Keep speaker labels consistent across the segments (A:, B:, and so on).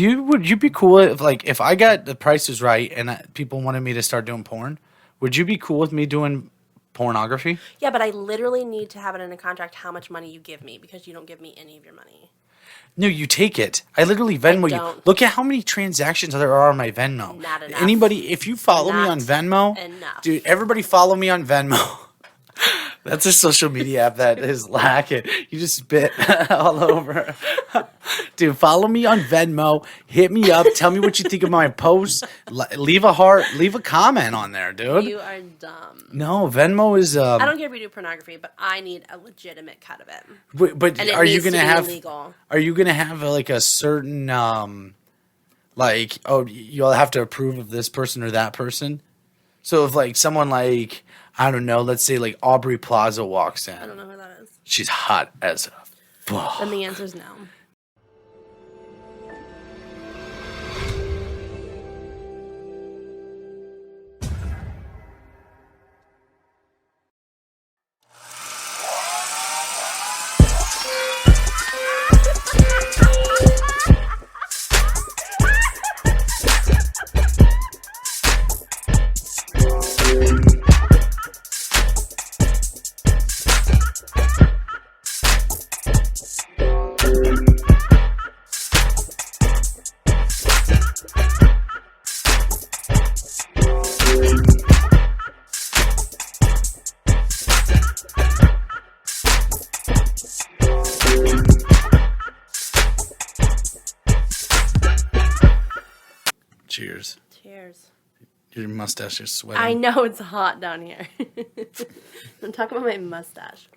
A: Would you be cool if I got the prices right and people wanted me to start doing porn? Would you be cool with me doing pornography?
B: Yeah, but I literally need to have it in a contract how much money you give me because you don't give me any of your money.
A: No, you take it. I literally Venmo you. Look at how many transactions there are on my Venmo.
B: Not enough.
A: Anybody, if you follow me on Venmo, dude, everybody follow me on Venmo. That's a social media app that is lacking. You just spit all over. Dude, follow me on Venmo. Hit me up. Tell me what you think of my posts. Leave a heart. Leave a comment on there, dude.
B: You are dumb.
A: No, Venmo is...
B: I don't care if you do pornography, but I need a legitimate cut of it.
A: But
B: are you going to have... Illegal.
A: Are you going to have like a certain... you'll have to approve of this person or that person? So if like someone like... I don't know. Let's say like Aubrey Plaza walks in.
B: I don't know who that is.
A: She's hot as a fuck.
B: Then the answer is no.
A: Cheers.
B: Cheers.
A: Your mustache is sweating.
B: I know it's hot down here. I'm talking about my mustache.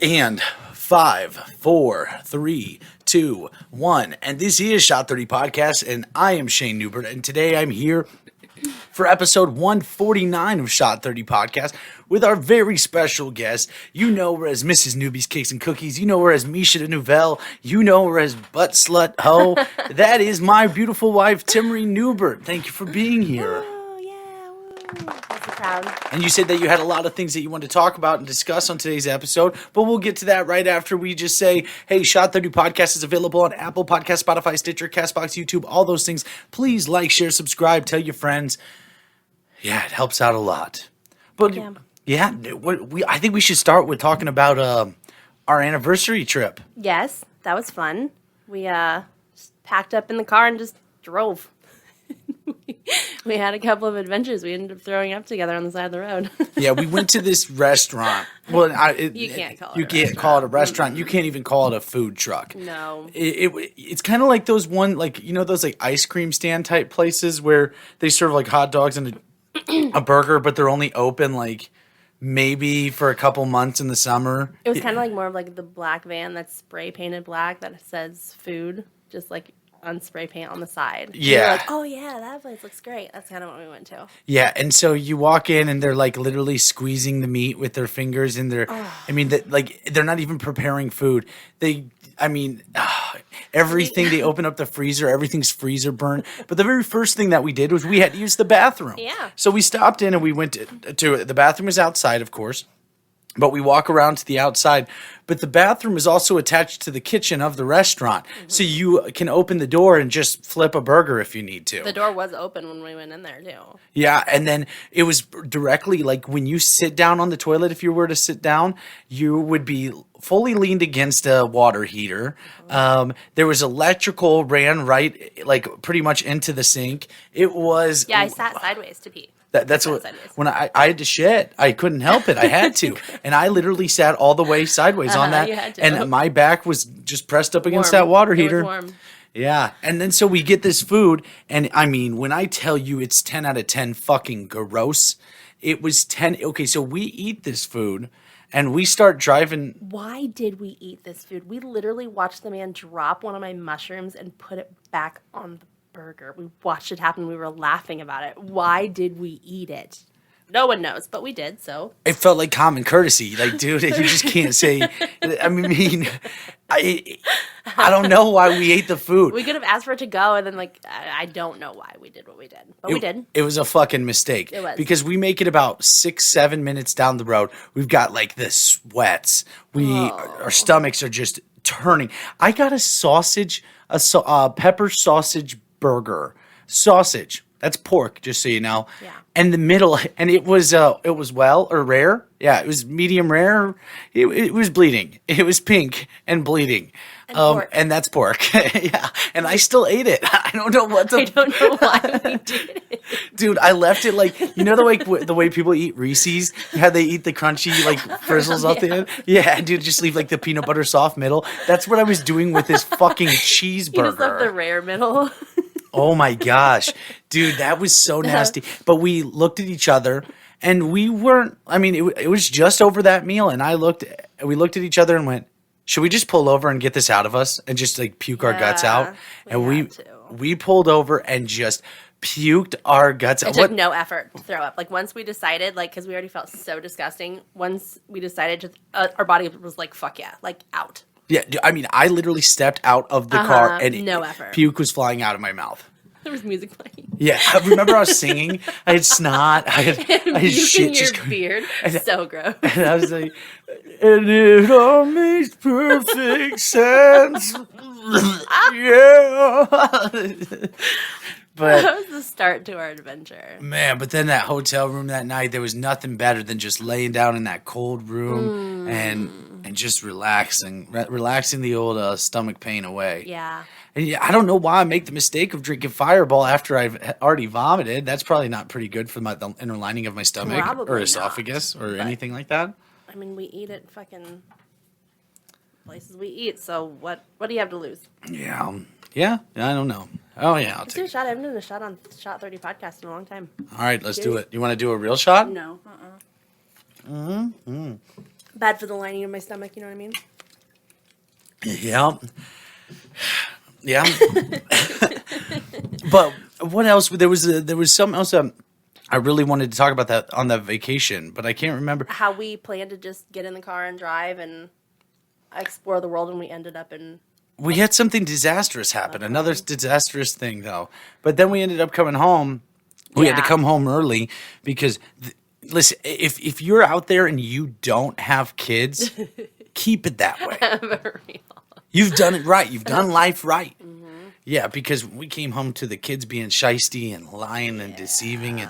A: And 5, 4, 3, 2, 1. And this is Shot 30 Podcast, and I am Shane Newbert, and today I'm here for episode 149 of Shot 30 Podcast with our very special guest. You know her as Mrs. Newbie's Cakes and Cookies. You know her as Misha de Nouvelle. You know her as Butt Slut Ho. That is my beautiful wife, Timarie Newbert. Thank you for being here.
B: Oh, yeah. Woo. I'm so proud.
A: And you said that you had a lot of things that you wanted to talk about and discuss on today's episode, but we'll get to that right after we just say, hey, Shot 30 Podcast is available on Apple Podcasts, Spotify, Stitcher, CastBox, YouTube, all those things. Please like, share, subscribe, tell your friends. Yeah, it helps out a lot. But yeah, I think we should start with talking about our anniversary trip.
B: Yes, that was fun. We just packed up in the car and just drove. We had a couple of adventures. We ended up throwing up together on the side of the road.
A: Yeah, we went to this restaurant. Well,
B: you can't call it.
A: You can't call it a restaurant. You can't even call it a food truck.
B: No.
A: It's kind of like those those like ice cream stand type places where they serve like hot dogs and a burger, but they're only open like maybe for a couple months in the summer.
B: It was kind of like more of like the black van that's spray painted black that says food, just like on spray paint on the side.
A: Yeah.
B: You're like, oh yeah, that place looks great. That's kind of what we went to.
A: Yeah, and so you walk in and they're like literally squeezing the meat with their fingers and they're they're not even preparing food. Everything, they open up the freezer, everything's freezer burnt. But the very first thing that we did was we had to use the bathroom.
B: Yeah.
A: So we stopped in and we went to the bathroom is outside, of course. But we walk around to the outside. But the bathroom is also attached to the kitchen of the restaurant. Mm-hmm. So you can open the door and just flip a burger if you need to.
B: The door was open when we went in there, too.
A: Yeah, and then it was directly, like, when you sit down on the toilet, if you were to sit down, you would be fully leaned against a water heater. There was electrical ran right, like, pretty much into the sink. It was...
B: Yeah, I sat sideways to pee.
A: That's what when I had to shit, I couldn't help it. I had to, and I literally sat all the way sideways on that, and my back was just pressed up against that water heater.
B: It was warm.
A: Yeah, and then so we get this food, and I mean, when I tell you it's 10 out of 10 fucking gross, it was 10. Okay, so we eat this food, and we start driving.
B: Why did we eat this food? We literally watched the man drop one of my mushrooms and put it back on the burger. We watched it happen. We were laughing about it. Why did we eat it? No one knows, but we did, so.
A: It felt like common courtesy. Like, dude, you just can't say. I don't know why we ate the food.
B: We could have asked for it to go, and then, like, I don't know why we did what we did. But we did.
A: It was a fucking mistake.
B: It was.
A: Because we make it about 6-7 minutes down the road. We've got, like, the sweats. Our stomachs are just turning. I got a pepper sausage burger. Sausage. That's pork, just so you know.
B: Yeah.
A: And the middle, and it was well or rare. Yeah, it was medium rare. It was bleeding. It was pink and bleeding. And that's pork. Yeah. And I still ate it. I don't know what
B: I don't know why we did it.
A: Dude, I left it like, you know, the way people eat Reese's, how they eat the crunchy like frizzles off the end. Yeah, dude, just leave like the peanut butter soft middle. That's what I was doing with this fucking cheeseburger.
B: You just left the rare middle.
A: Oh my gosh, dude, that was so nasty. But we looked at each other, and we weren't. I mean, it was just over that meal, and we looked at each other and went, "Should we just pull over and get this out of us and just like puke our guts out?" And we pulled over and just puked our guts out.
B: It took no effort to throw up. Like once we decided, like because we already felt so disgusting. Once we decided to, our body was like, "Fuck yeah!" Like out.
A: Yeah, I mean, I literally stepped out of the car and
B: no effort.
A: Puke was flying out of my mouth.
B: There was music playing.
A: Yeah, I remember I was singing. I had snot. I had shit
B: in
A: just
B: your beard. So gross.
A: And I was like, and it all makes perfect sense. Yeah. But
B: that was the start to our adventure.
A: Man, but then that hotel room that night, there was nothing better than just laying down in that cold room and just relaxing the old stomach pain away.
B: Yeah.
A: And yeah, I don't know why I make the mistake of drinking Fireball after I've already vomited. That's probably not pretty good for the inner lining of my stomach
B: Probably
A: or esophagus or anything like that.
B: I mean, we eat at fucking places we eat, so what do you have to lose?
A: Yeah. Yeah, I don't know. Oh, yeah, I'll
B: Let's do
A: take
B: a
A: it.
B: shot. I haven't done a shot on Shot 30 podcast in a long time.
A: All right, let's do it. You want to do a real shot?
B: No. Bad for the lining of my stomach, you know what I mean?
A: Yeah. Yeah. But what else? There was something else I really wanted to talk about that on that vacation, but I can't remember.
B: How we planned to just get in the car and drive and explore the world, and we ended up in...
A: We had something disastrous happen. Another disastrous thing, though. But then we ended up coming home. We had to come home early because, listen, if you're out there and you don't have kids, keep it that way. You've done it right. You've done life right. Mm-hmm. Yeah, because we came home to the kids being shiesty and lying and deceiving, and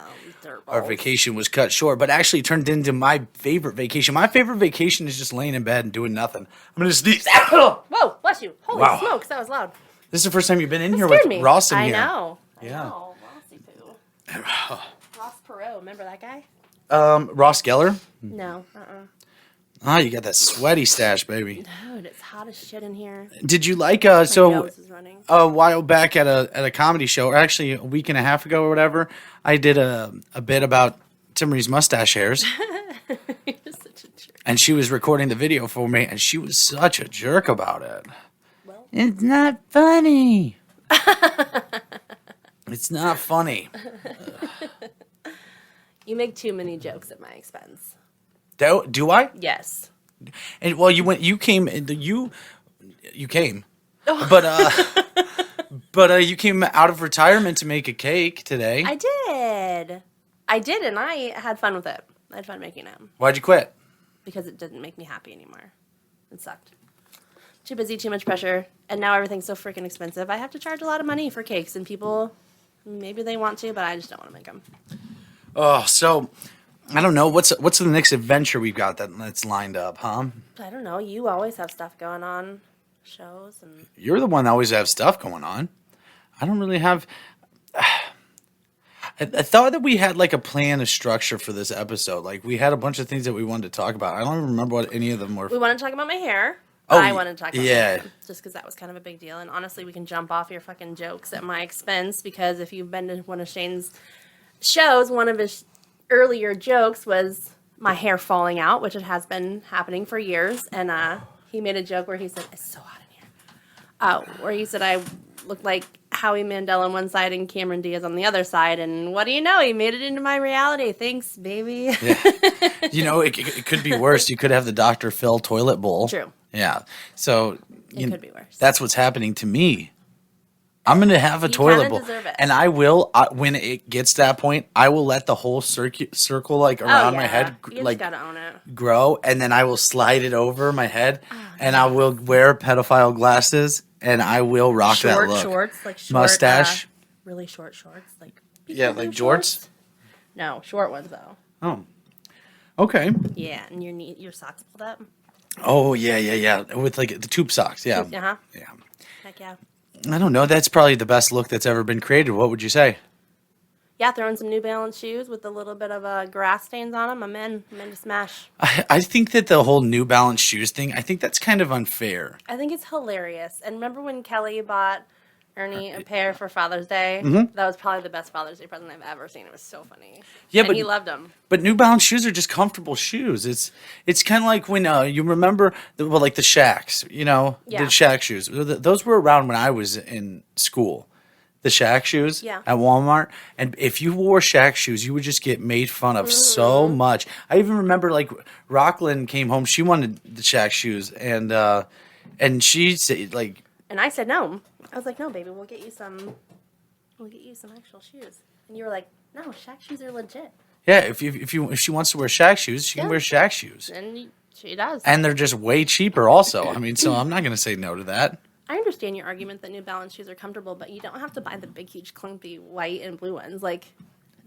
A: our vacation was cut short. But actually turned into my favorite vacation. My favorite vacation is just laying in bed and doing nothing. I'm going to sneeze.
B: Whoa, bless you. Holy smokes, that was loud.
A: This is the first time you've been in here with Ross in here.
B: I know.
A: Yeah.
B: Rossy poo. Ross Perot, remember that guy?
A: Ross Geller?
B: No,
A: Ah, you got that sweaty stash, baby.
B: Dude, it's hot as shit in here.
A: Did you like
B: My nose is running.
A: a while back at a comedy show, or actually a week and a half ago or whatever, I did a bit about Timarie's mustache hairs.
B: You're such a jerk.
A: And she was recording the video for me, and she was such a jerk about it.
B: Well,
A: it's not funny. It's not funny.
B: you make too many jokes at my expense.
A: Do I?
B: Yes.
A: And well, you came, but you came out of retirement to make a cake today.
B: I did, and I had fun with it. I had fun making it.
A: Why'd you quit?
B: Because it didn't make me happy anymore. It sucked. Too busy, too much pressure, and now everything's so freaking expensive. I have to charge a lot of money for cakes, and people, maybe they want to, but I just don't want to make them.
A: Oh, so I don't know. What's the next adventure we've got that's lined up, huh?
B: I don't know. You always have stuff going on, shows, and
A: You're the one that always has stuff going on. I don't really have. I thought that we had like a plan, a structure for this episode. Like we had a bunch of things that we wanted to talk about. I don't even remember what any of them were.
B: we want to talk about my hair.
A: Oh,
B: I wanted to talk about my
A: yeah.
B: hair, just because that was kind of a big deal. And honestly, we can jump off your fucking jokes at my expense, because if you've been to one of Shayne's shows, one of his earlier jokes was my hair falling out, which it has been happening for years. And he made a joke where he said, "It's so hot in here." Where he said I looked like Howie Mandel on one side and Cameron Diaz on the other side. And what do you know? He made it into my reality. Thanks, baby.
A: Yeah. You know, it could be worse. You could have the Dr. Phil toilet bowl.
B: True.
A: Yeah. So
B: It could be worse.
A: That's what's happening to me. I'm gonna have a
B: You
A: toilet
B: kinda
A: bowl,
B: deserve it.
A: and I will when it gets to that point. I will let the whole circle like around my head
B: You
A: like
B: just gotta own it.
A: grow, and then I will slide it over my head,
B: Oh,
A: and I will wear pedophile glasses, and I will rock that look.
B: Shorts, like short,
A: Mustache.
B: really short shorts, like
A: Yeah, like jorts.
B: No, short ones though.
A: Oh, okay.
B: Yeah, and your socks pulled up.
A: Oh yeah. With like the tube socks. Yeah,
B: Uh-huh.
A: yeah.
B: Heck yeah.
A: I don't know. That's probably the best look that's ever been created. What would you say?
B: Yeah, throwing some New Balance shoes with a little bit of grass stains on them. I'm in to smash.
A: I think that the whole New Balance shoes thing, I think that's kind of unfair.
B: I think it's hilarious. And remember when Kelly bought Ernie a pair for Father's Day?
A: Mm-hmm.
B: That was probably the best Father's Day present I've ever seen. It was so funny.
A: Yeah,
B: and
A: but
B: he loved them.
A: But New Balance shoes are just comfortable shoes. It's kind of like when you remember like the Shacks,
B: Yeah.
A: the Shack shoes. Those were around when I was in school. The Shack shoes
B: Yeah.
A: at Walmart, and if you wore Shack shoes, you would just get made fun of so much. I even remember like Rockland came home; she wanted the Shack shoes, and she said like,
B: And I said no. I was like, no, baby, we'll get you some actual shoes. And you were like, no, Shaq shoes are legit.
A: yeah, if she wants to wear Shack shoes, she can
B: Yeah.
A: wear Shack shoes,
B: And she does.
A: and they're just way cheaper. Also, I mean, so I'm not going to say no to that.
B: I understand your argument that New Balance shoes are comfortable, but you don't have to buy the big, huge, clumpy white and blue ones. Like,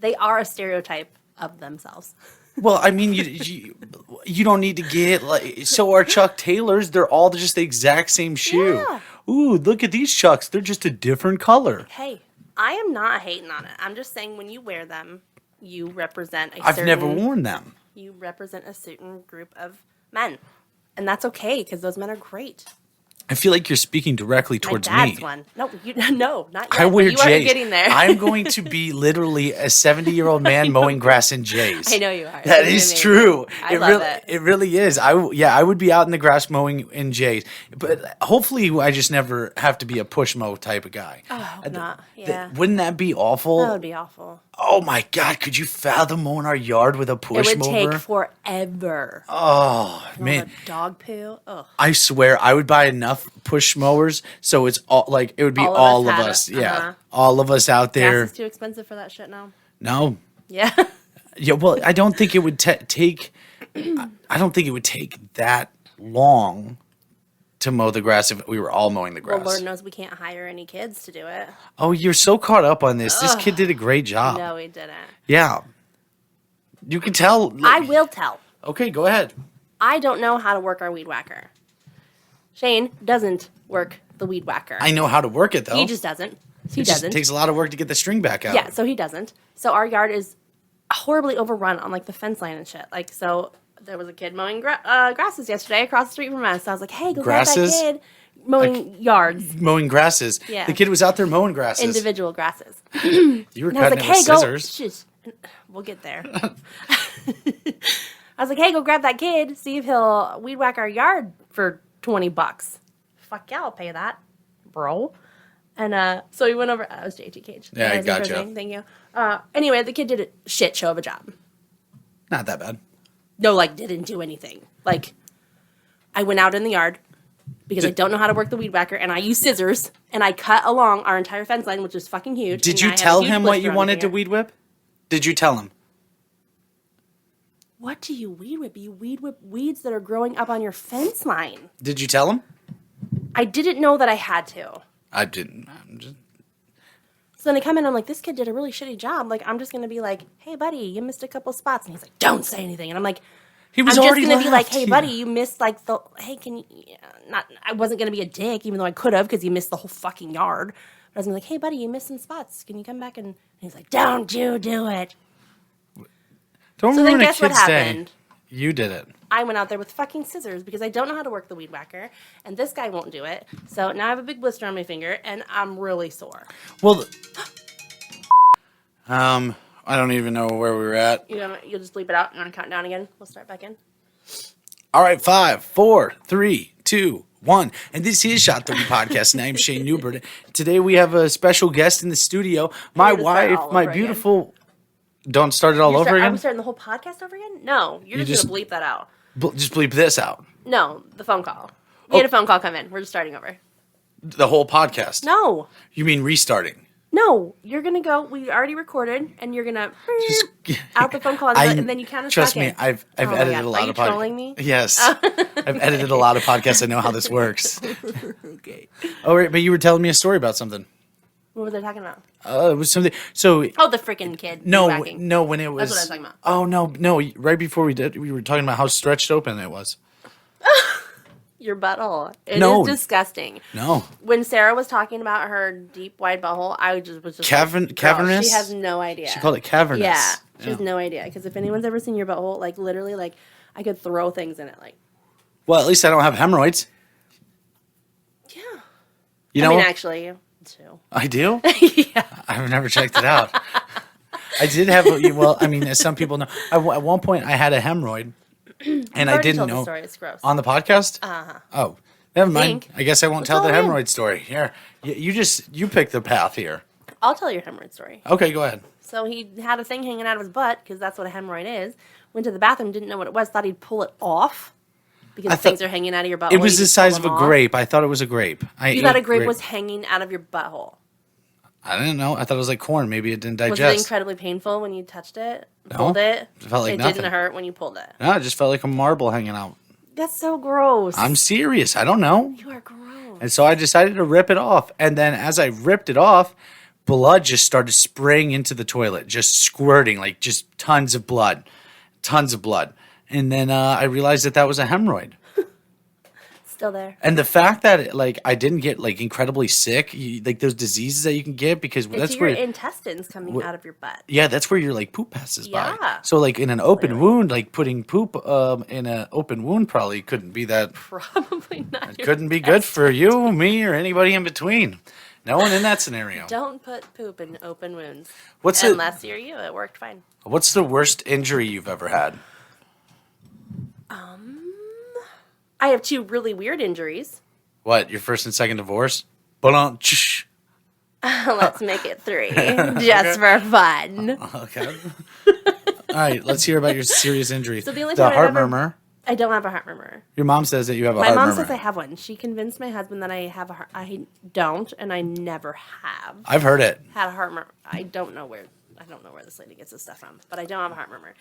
B: they are a stereotype of themselves.
A: Well, I mean, you don't need to get like so are Chuck Taylors. They're all just the exact same shoe.
B: Yeah.
A: Ooh, look at these Chucks. They're just a different color.
B: Hey, I am not hating on it. I'm just saying when you wear them, you represent
A: I've never worn them.
B: You represent a certain group of men. And that's okay, because those men are great.
A: I feel like you're speaking directly towards
B: My dad's
A: me.
B: one. No, no, not yet.
A: I wear
B: you aren't
A: J's.
B: getting there.
A: I'm going to be literally a 70-year-old man mowing grass in J's.
B: I know you are.
A: That
B: It's
A: is
B: amazing.
A: true.
B: I love it.
A: It really is. I would be out in the grass mowing in J's. But hopefully I just never have to be a push mow type of guy.
B: Oh, I hope not. Yeah.
A: Wouldn't that be awful?
B: That would be awful.
A: Oh my God, could you fathom mowing our yard with a push
B: It would
A: mower?
B: take forever.
A: Oh,
B: All
A: man.
B: the dog poo. Ugh.
A: I swear I would buy enough push mowers so it's all like it would be all of
B: had
A: us.
B: it.
A: Yeah.
B: Uh-huh.
A: All of us out there.
B: Gas is too expensive for that shit now.
A: No.
B: Yeah.
A: Yeah, well, I don't think it would take I don't think it would take that long to mow the grass if we were all mowing the grass.
B: Well, Lord knows we can't hire any kids to do it.
A: Oh, you're so caught up on this. This kid did a great job.
B: No, we didn't.
A: Yeah. You can tell.
B: I will tell.
A: Okay, go ahead.
B: I don't know how to work our weed whacker. Shane doesn't work the weed whacker.
A: I know how to work it though.
B: He just doesn't. He
A: It just
B: doesn't.
A: takes a lot of work to get the string back out.
B: Yeah, so he doesn't. So our yard is horribly overrun on like the fence line and shit. Like, so there was a kid mowing grasses yesterday across the street from us. So I was like, hey, go grab that
A: Grasses?
B: kid mowing yards,
A: Mowing grasses.
B: Yeah.
A: The kid was out there mowing grasses.
B: individual grasses.
A: You were
B: And I was
A: cutting
B: like,
A: it with
B: hey,
A: scissors.
B: go. Shush. We'll get there. I was like, hey, go grab that kid. See if he'll weed whack our yard for $20. Fuck yeah, I'll pay that, bro. And so we went over. That was JT Cage.
A: Yeah,
B: That was
A: gotcha.
B: interesting. Thank you. Anyway, the kid did a shit show of a job.
A: Not that bad.
B: No, like, didn't do anything. Like, I went out in the yard because I don't know how to work the weed whacker, and I used scissors, and I cut along our entire fence line, which is fucking huge.
A: Did
B: and
A: you
B: I have a
A: tell
B: huge
A: him what
B: blister
A: you
B: on my
A: wanted to
B: finger.
A: weed whip? Did you tell him?
B: What do you weed whip? You weed whip weeds that are growing up on your fence line.
A: Did you tell him?
B: I didn't know that I had to.
A: I didn't.
B: So then I come in, I'm like, this kid did a really shitty job. Like, I'm just going to be like, hey, buddy, you missed a couple spots. And he's like, don't say anything. And I'm like,
A: He was
B: I'm just
A: already
B: going to be like,
A: left.
B: hey, buddy, you missed like the, hey, can you, not, I wasn't going to be a dick, even though I could have, because you missed the whole fucking yard. But I was gonna be like, hey, buddy, you missed some spots. Can you come back? And he's like, don't you do it.
A: Don't
B: So then
A: ruin a
B: guess what
A: kid's day.
B: happened?
A: You did it.
B: I went out there with fucking scissors because I don't know how to work the weed whacker, and this guy won't do it. So now I have a big blister on my finger, and I'm really sore.
A: Well, I don't even know where we were at.
B: You'll just bleep it out. You want to count down again? We'll start back in.
A: All right, 5, 4, 3, 2, 1. And this is Shot 30 Podcast, and I'm Shane Newbert. Today we have a special guest in the studio. My
B: We're gonna start
A: wife,
B: all
A: my
B: over
A: beautiful... Don't start it all over
B: Are
A: again?
B: we starting the whole podcast over again? No, you're just going to bleep that out.
A: Just bleep this out.
B: No, the phone call. We had a phone call come in. We're just starting over.
A: The whole podcast?
B: No.
A: You mean restarting?
B: No, you're gonna go. We already recorded, and you're gonna out the phone call, and then you count us
A: Trust
B: back
A: me,
B: in.
A: I've
B: Oh my
A: edited
B: God.
A: a lot
B: Are
A: of
B: you trolling me?
A: Yes, I've edited a lot of podcasts. I know how this works.
B: Okay.
A: Oh, right, but you were telling me a story about something.
B: What were they talking about?
A: It was something. So
B: Oh, the freaking kid.
A: no,
B: whacking.
A: no, when it was.
B: That's what I was talking about.
A: Oh no! Right before we did, we were talking about how stretched open it was.
B: Your butthole. It
A: No.
B: is disgusting.
A: No,
B: When Sarah was talking about her deep, wide butthole, I was just like,
A: cavernous.
B: girl, she has no idea.
A: She called it cavernous.
B: Yeah, she has no idea. Because if anyone's ever seen your butthole, like literally, like I could throw things in it. Like,
A: Well, at least I don't have hemorrhoids.
B: yeah.
A: You know,
B: I mean, actually, too.
A: I do.
B: Yeah.
A: I've never checked it out. I did have. Well, I mean, as some people know, at one point I had a hemorrhoid, and I didn't
B: told
A: know
B: the story. It's gross.
A: on the podcast. Oh, never mind.
B: Think.
A: I guess I won't tell
B: all
A: the
B: in.
A: hemorrhoid story. Here, you pick the path here.
B: I'll tell your hemorrhoid story.
A: Okay, go ahead.
B: So he had a thing hanging out of his butt because that's what a hemorrhoid is. Went to the bathroom, didn't know what it was, thought he'd pull it off because things are hanging out of your butthole.
A: It was
B: you
A: the
B: just
A: size
B: pull
A: of a
B: them off.
A: grape. I thought it was a grape.
B: You thought a grape was hanging out of your butthole.
A: I didn't know. I thought it was like corn. Maybe it didn't
B: Was it
A: digest.
B: incredibly painful when you touched it?
A: No.
B: Pulled it?
A: It felt like
B: it
A: nothing.
B: didn't hurt when you pulled it.
A: No, it just felt like a marble hanging out.
B: That's so gross.
A: I'm serious. I don't know.
B: You are gross.
A: And so I decided to rip it off. And then as I ripped it off, blood just started spraying into the toilet, just squirting, like just tons of blood. Tons of blood. And then I realized that was a hemorrhoid.
B: Still there.
A: And the fact that I didn't get incredibly sick, like those diseases that you can get because
B: It's
A: that's
B: your
A: where
B: intestines coming out of your butt.
A: yeah, that's where your poop passes by.
B: Yeah.
A: So in an open wound, putting poop in an open wound probably couldn't be that
B: Probably not.
A: couldn't be good for you, me, or anybody in between. No one in that scenario.
B: Don't put poop in open wounds.
A: What's
B: Unless you're you. It worked fine.
A: What's the worst injury you've ever had?
B: I have two really weird injuries.
A: What, your first and second divorce? Let's
B: Let's make it three. Just for fun.
A: Okay. All right, let's hear about your serious injury.
B: So the only
A: the
B: time I've
A: heart
B: ever-
A: murmur.
B: I don't have a heart murmur.
A: Your mom says that you have a
B: My
A: heart
B: mom
A: murmur.
B: says I have one. She convinced my husband that I have a heart. I don't, and I never have
A: I've heard it.
B: had a heart murmur. I don't know where this lady gets this stuff from, but I don't have a heart murmur.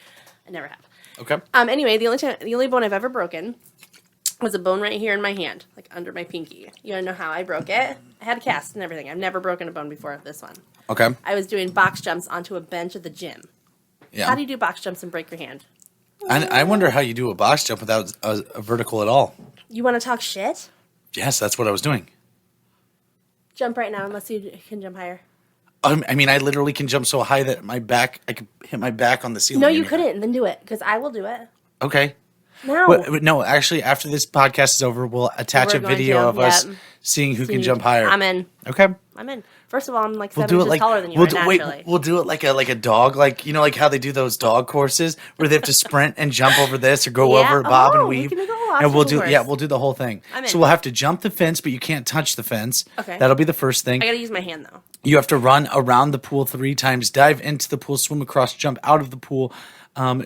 B: I never have.
A: Okay.
B: Anyway, the only bone I've ever broken was a bone right here in my hand, like under my pinky. You wanna know how I broke it? I had a cast and everything. I've never broken a bone before this one.
A: Okay.
B: I was doing box jumps onto a bench at the gym.
A: Yeah.
B: How do you do box jumps and break your hand?
A: I wonder how you do a box jump without a vertical at all.
B: You want to talk shit?
A: Yes, that's what I was doing.
B: Jump right now, unless you can jump higher.
A: I mean, I literally can jump so high that I could hit my back on the ceiling.
B: No, you couldn't. Then do it, because I will do it.
A: Okay.
B: No.
A: No, actually, after this podcast is over, we'll attach
B: We're
A: a
B: going
A: video
B: to,
A: of us
B: yeah.
A: seeing who can jump higher.
B: I'm in.
A: Okay.
B: I'm in. First of all, I'm like
A: We'll
B: 7
A: do it
B: inches taller than you naturally.
A: we'll do it like a dog, like how they do those dog courses where they have to sprint and jump over this or go
B: Yeah.
A: over bob and
B: Oh, we
A: weave.
B: can do the whole
A: And we'll
B: obstacle
A: do
B: course.
A: we'll do the whole thing.
B: I'm in.
A: So we'll have to jump the fence, but you can't touch the fence.
B: Okay.
A: That'll be the first thing.
B: I gotta use my hand though.
A: You have to run around the pool 3 times, dive into the pool, swim across, jump out of the pool,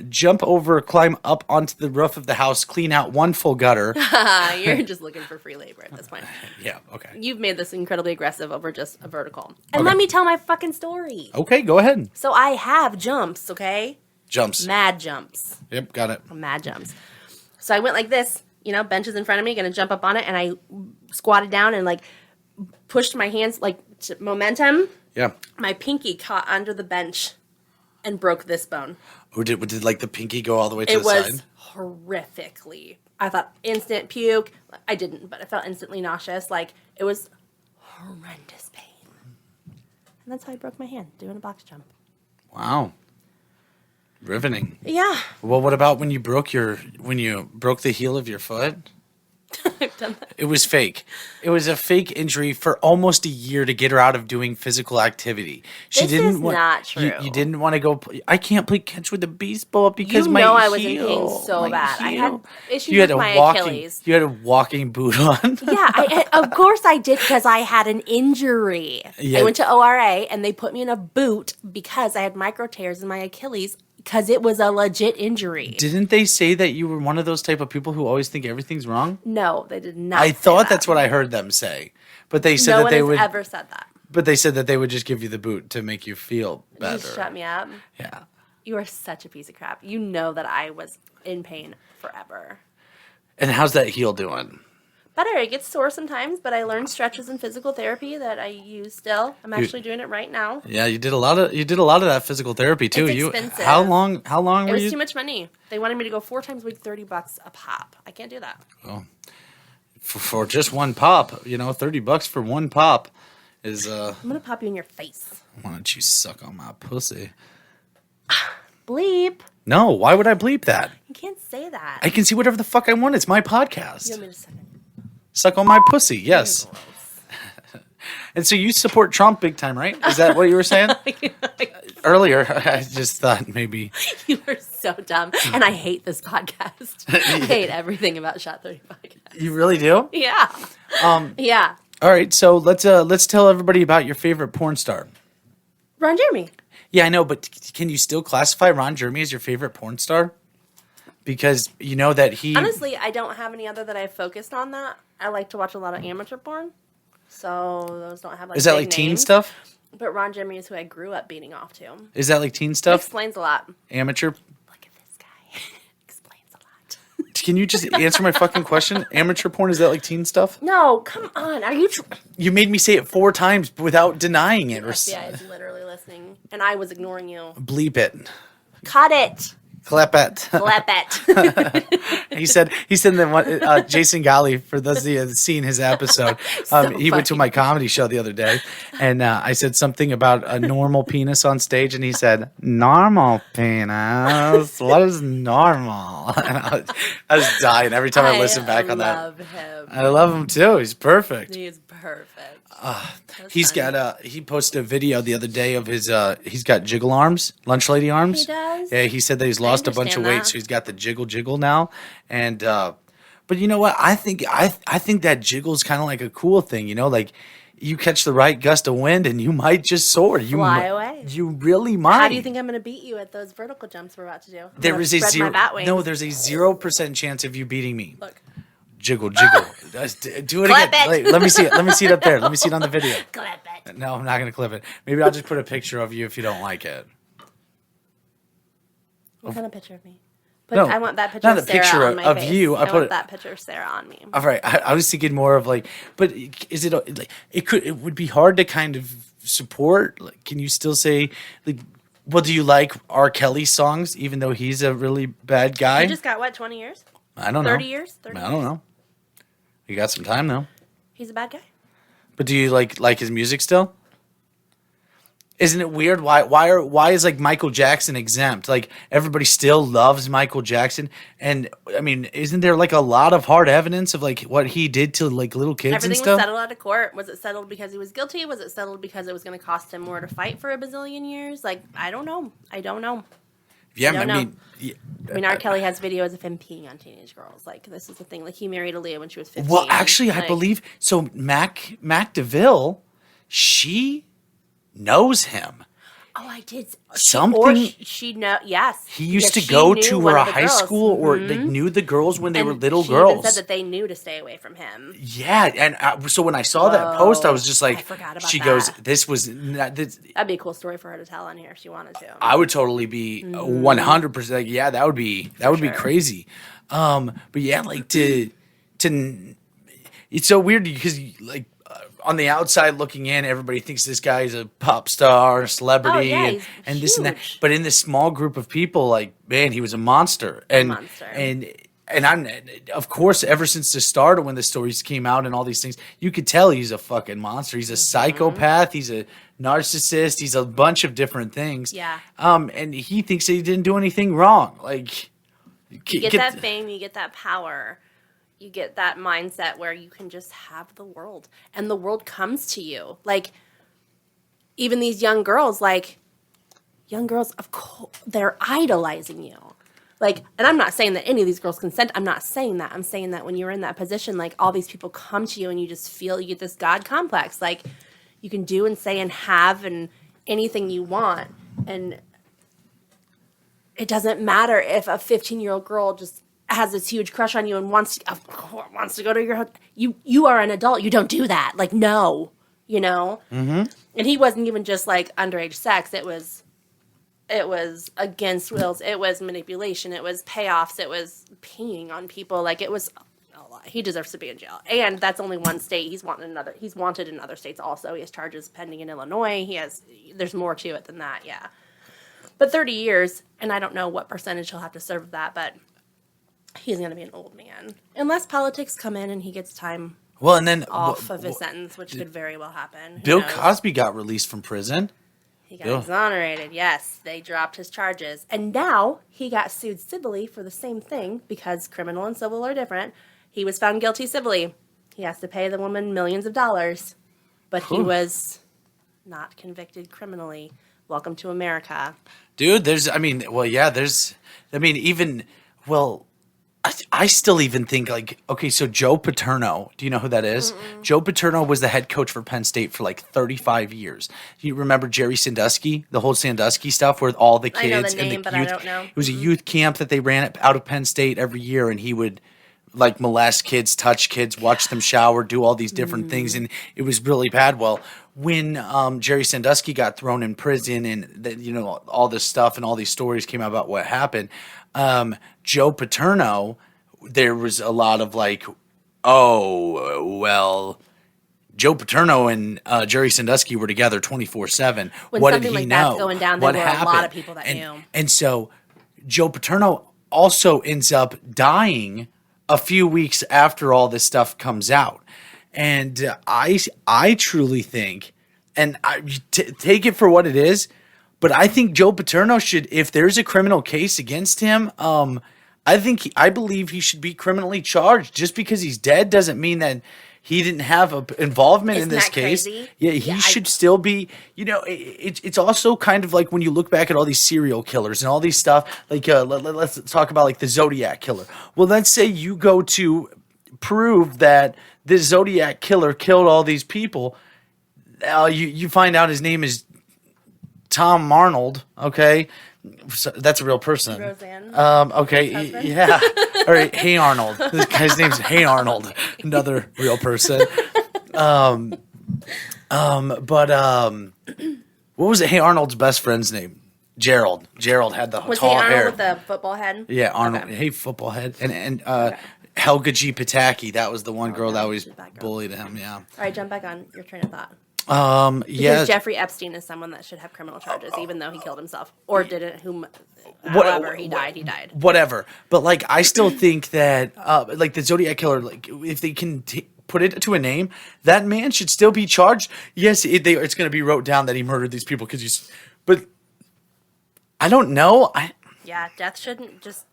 A: jump over, climb up onto the roof of the house, clean out 1 full gutter.
B: You're just looking for free labor at this point.
A: Yeah, okay.
B: You've made this incredibly aggressive over just a vertical. And
A: Okay.
B: let me tell my fucking story.
A: Okay, go ahead.
B: So I have jumps, okay?
A: Jumps.
B: Mad jumps.
A: Yep, got it.
B: Mad jumps. So I went like this, bench is in front of me, gonna jump up on it, and I squatted down and pushed my hands to momentum.
A: Yeah.
B: My pinky caught under the bench and broke this bone.
A: Or did the pinky go all the way to
B: It
A: the
B: was
A: side?
B: horrifically. I thought instant puke. I didn't, but I felt instantly nauseous. It was horrendous pain. And that's how I broke my hand, doing a box jump.
A: Wow. Riveting.
B: Yeah.
A: Well, what about when you broke the heel of your foot?
B: I've done that.
A: It was fake. It was a fake injury for almost a year to get her out of doing physical activity.
B: This is not true.
A: You didn't want to go. I can't play catch with a baseball because my
B: I
A: heel.
B: was in pain so
A: my
B: bad. I had
A: heel.
B: issues
A: You had
B: with
A: a
B: my
A: walking.
B: Achilles.
A: You had a walking boot on.
B: Yeah, of course I did because I had an injury.
A: Yeah.
B: I went to ORA and they put me in a boot because I had micro tears in my Achilles because it was a legit injury.
A: Didn't they say that you were one of those type of people who always think everything's wrong?
B: No, they did not.
A: I
B: say
A: thought
B: that.
A: that's what I heard them say. But they said
B: No
A: that
B: one
A: they
B: has
A: would.
B: ever said that.
A: But they said that they would just give you the boot to make you feel better.
B: You shut me up.
A: Yeah.
B: You are such a piece of crap. You know that I was in pain forever.
A: And how's that heel doing?
B: Better. It gets sore sometimes, but I learned stretches in physical therapy that I use still. I'm actually doing it right now.
A: Yeah, you did a lot of that physical therapy too.
B: It's expensive.
A: How long
B: It
A: were
B: was
A: you?
B: too much money. They wanted me to go 4 times a week, $30 a pop. I can't do that.
A: Well, for just one pop, $30 for one pop is
B: I'm gonna pop you in your face.
A: Why don't you suck on my pussy?
B: Bleep.
A: No, why would I bleep that?
B: You can't say that.
A: I can see whatever the fuck I want. It's my podcast.
B: You want me to suck it?
A: Suck on my pussy, yes. And so you support Trump big time, right? Is that what you were saying? Earlier, I just thought maybe.
B: You are so dumb. And I hate this podcast. I hate everything about Shot 30 Podcast.
A: You really do?
B: Yeah. Yeah.
A: All right, so let's tell everybody about your favorite porn star.
B: Ron Jeremy.
A: Yeah, I know, but can you still classify Ron Jeremy as your favorite porn star? Because you know that he...
B: Honestly, I don't have any other that I've focused on that. I like to watch a lot of amateur porn. So those don't have like
A: Is that
B: big
A: like teen
B: names.
A: stuff?
B: But Ron Jeremy is who I grew up beating off to.
A: Is that like teen
B: That
A: stuff?
B: explains a lot.
A: Amateur?
B: Look at this guy. Explains a lot.
A: Can you just answer my fucking question? Amateur porn, is that like teen stuff?
B: No, come on. Are you...
A: You made me say it 4 times without denying it.
B: FBI is literally listening. And I was ignoring you.
A: Bleep it.
B: Cut it.
A: Clap it.
B: Flap it.
A: He said that one, Jason Galley, for those of you that have seen his episode, he went to my comedy show the other day, and I said something about a normal penis on stage, and he said, "Normal penis? What is normal?" And I was dying every time I listen back on that.
B: I love him.
A: I love him too. He's perfect.
B: He is perfect.
A: He's got he posted a video the other day of his he's got jiggle arms, lunch lady arms.
B: He does?
A: Yeah, he said that he's lost a bunch of
B: understand
A: weight,
B: that.
A: so he's got the jiggle now. And but you know what? I think that jiggle is kind of like a cool thing, like you catch the right gust of wind and you might just soar. You
B: Fly away.
A: You really might.
B: How do you think I'm going to beat you at those vertical jumps we're about to do?
A: There is a
B: zero.
A: there's a 0% chance of you beating me.
B: Look.
A: Jiggle. Do it
B: Clip
A: again.
B: it.
A: Wait, let me see it. Let me see it up there. Let me see it on the video.
B: Clip it.
A: No, I'm not going to clip it. Maybe I'll just put a picture of you if you don't like it.
B: What kind of picture of me?
A: No,
B: I want that picture
A: not
B: of
A: a
B: Sarah
A: picture
B: on my
A: of
B: face.
A: you.
B: I
A: put
B: want
A: it.
B: that picture of Sarah on me.
A: All right. I was thinking more of like, but is it like it would be hard to kind of support? Like, can you still say like, well, do you like R. Kelly songs even though he's a really bad guy?
B: You just got what, 20 years?
A: I don't know.
B: 30 years? 30
A: I don't know. You got some time though.
B: He's a bad guy.
A: But do you like his music still? Isn't it weird? Why is like Michael Jackson exempt? Like everybody still loves Michael Jackson, and I mean, isn't there like a lot of hard evidence of like what he did to like little kids
B: Everything
A: and
B: was
A: stuff?
B: settled out of court. Was it settled because he was guilty? Was it settled because it was going to cost him more to fight for a bazillion years? Like, I don't know.
A: Yeah,
B: don't know.
A: yeah,
B: R. Kelly has videos of him peeing on teenage girls. Like, this is the thing. Like, he married Aaliyah when she was 15.
A: well, actually, I
B: Like,
A: believe so. Mac DeVille, she knows him.
B: Oh, I did.
A: Something-
B: She know. Yes.
A: He used
B: Because
A: to go
B: she
A: to
B: knew one
A: her
B: of the
A: high
B: girls.
A: school, or they knew the girls when they were
B: And
A: little
B: she
A: girls.
B: even said that they knew to stay away from him.
A: Yeah, and so when I saw that post, I was just like,
B: I forgot about
A: she
B: that.
A: goes, "This was not this."
B: That'd be a cool story for her to tell on here if she wanted to.
A: I would totally be 100%. Like, yeah, that would be
B: sure.
A: crazy. But yeah, like to it's so weird because like on the outside looking in, everybody thinks this guy is a pop star, a celebrity,
B: Oh, yeah,
A: and,
B: he's
A: and this and that.
B: huge.
A: But in this small group of people, like man, he was a monster. And I'm of course ever since the start of when the stories came out and all these things, you could tell he's a fucking monster. He's a psychopath. He's a narcissist. He's a bunch of different things.
B: Yeah.
A: And he thinks that he didn't do anything wrong. Like,
B: You get that fame, you get that power, you get that mindset where you can just have the world, and the world comes to you. Like, even these young girls, of course, they're idolizing you. Like, and I'm not saying that any of these girls consent. I'm not saying that. I'm saying that when you're in that position, like, all these people come to you and you just feel, you get this God complex. Like, you can do and say and have and anything you want. And it doesn't matter if a 15-year-old girl just has this huge crush on you and wants to go to your hotel. You are an adult. You don't do that. Like, no, you know? Mm-hmm. And he wasn't even just like underage sex. It was against wills. It was manipulation. It was payoffs. It was peeing on people. Like, it was a lot. He deserves to be in jail. And that's only one state. He's wanted in other states also. He has charges pending in Illinois. There's more to it than that. Yeah. But 30 years, and I don't know what percentage he'll have to serve of that, but he's going to be an old man. Unless politics come in and he gets time off of his sentence, which could very well happen.
A: Bill Cosby got released from prison.
B: He got exonerated, yes. They dropped his charges. And now he got sued civilly for the same thing because criminal and civil are different. He was found guilty civilly. He has to pay the woman millions of dollars. But he was not convicted criminally. Welcome to America.
A: Dude, I still even think, like, okay, so Joe Paterno, do you know who that is? Mm-mm. Joe Paterno was the head coach for Penn State for like 35 years. You remember Jerry Sandusky, the whole Sandusky stuff where all the kids
B: I know the name, but
A: youth,
B: I don't know.
A: It was a youth camp that they ran out of Penn State every year, and he would like molest kids, touch kids, watch them shower, do all these different things, and it was really bad. Well, when Jerry Sandusky got thrown in prison and all this stuff and all these stories came out about what happened, Joe Paterno, there was a lot of like, oh, well, Joe Paterno and Jerry Sandusky were together 24/7.
B: When
A: what
B: something
A: did he
B: like
A: know?
B: that's going down, there
A: what
B: were
A: happened?
B: a lot of people that knew.
A: And so Joe Paterno also ends up dying a few weeks after all this stuff comes out. And I truly think, and take it for what it is, but I think Joe Paterno should, if there's a criminal case against him, I believe he should be criminally charged. Just because he's dead doesn't mean that he didn't have a involvement in this case.
B: Crazy?
A: Yeah, he should still be. It's also kind of like when you look back at all these serial killers and all these stuff. Like, let's talk about like the Zodiac killer. Well, let's say you go to prove that this Zodiac killer killed all these people. You find out his name is Tom Arnold. Okay. So that's a real person.
B: Roseanne.
A: Okay. Yeah. All right. Hey Arnold. This guy's name's Hey Arnold. Another real person. But what was it? Hey Arnold's best friend's name? Gerald. Gerald had the
B: was
A: tall
B: Arnold
A: hair
B: with the football head?
A: Yeah, Arnold.
B: Okay.
A: Hey football head. And Helga G. Pataki. That was the one girl that always bullied him. Yeah.
B: All right, jump back on your train of thought.
A: Yeah.
B: Because Jeffrey Epstein is someone that should have criminal charges, even though he killed himself or didn't. However, he died. He died.
A: Whatever. But like, I still think that like the Zodiac killer, like if they can put it to a name, that man should still be charged. Yes, it's going to be wrote down that he murdered these people but I don't know.
B: Yeah, death shouldn't just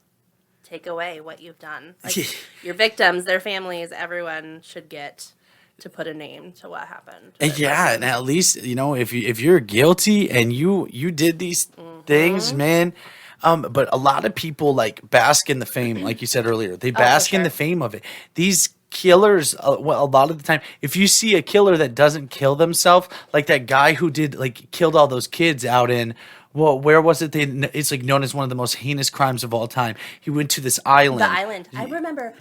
B: take away what you've done. Like, your victims, their families, everyone should get to put a name to what happened.
A: Yeah, and at least if you're guilty and you did these things, man. But a lot of people like bask in the fame, like you said earlier. They bask in the fame of it. These killers, a lot of the time, if you see a killer that doesn't kill themselves, like that guy who killed all those kids out in. Well, where was it? It's like known as one of the most heinous crimes of all time. He went to this island.
B: The island. I remember.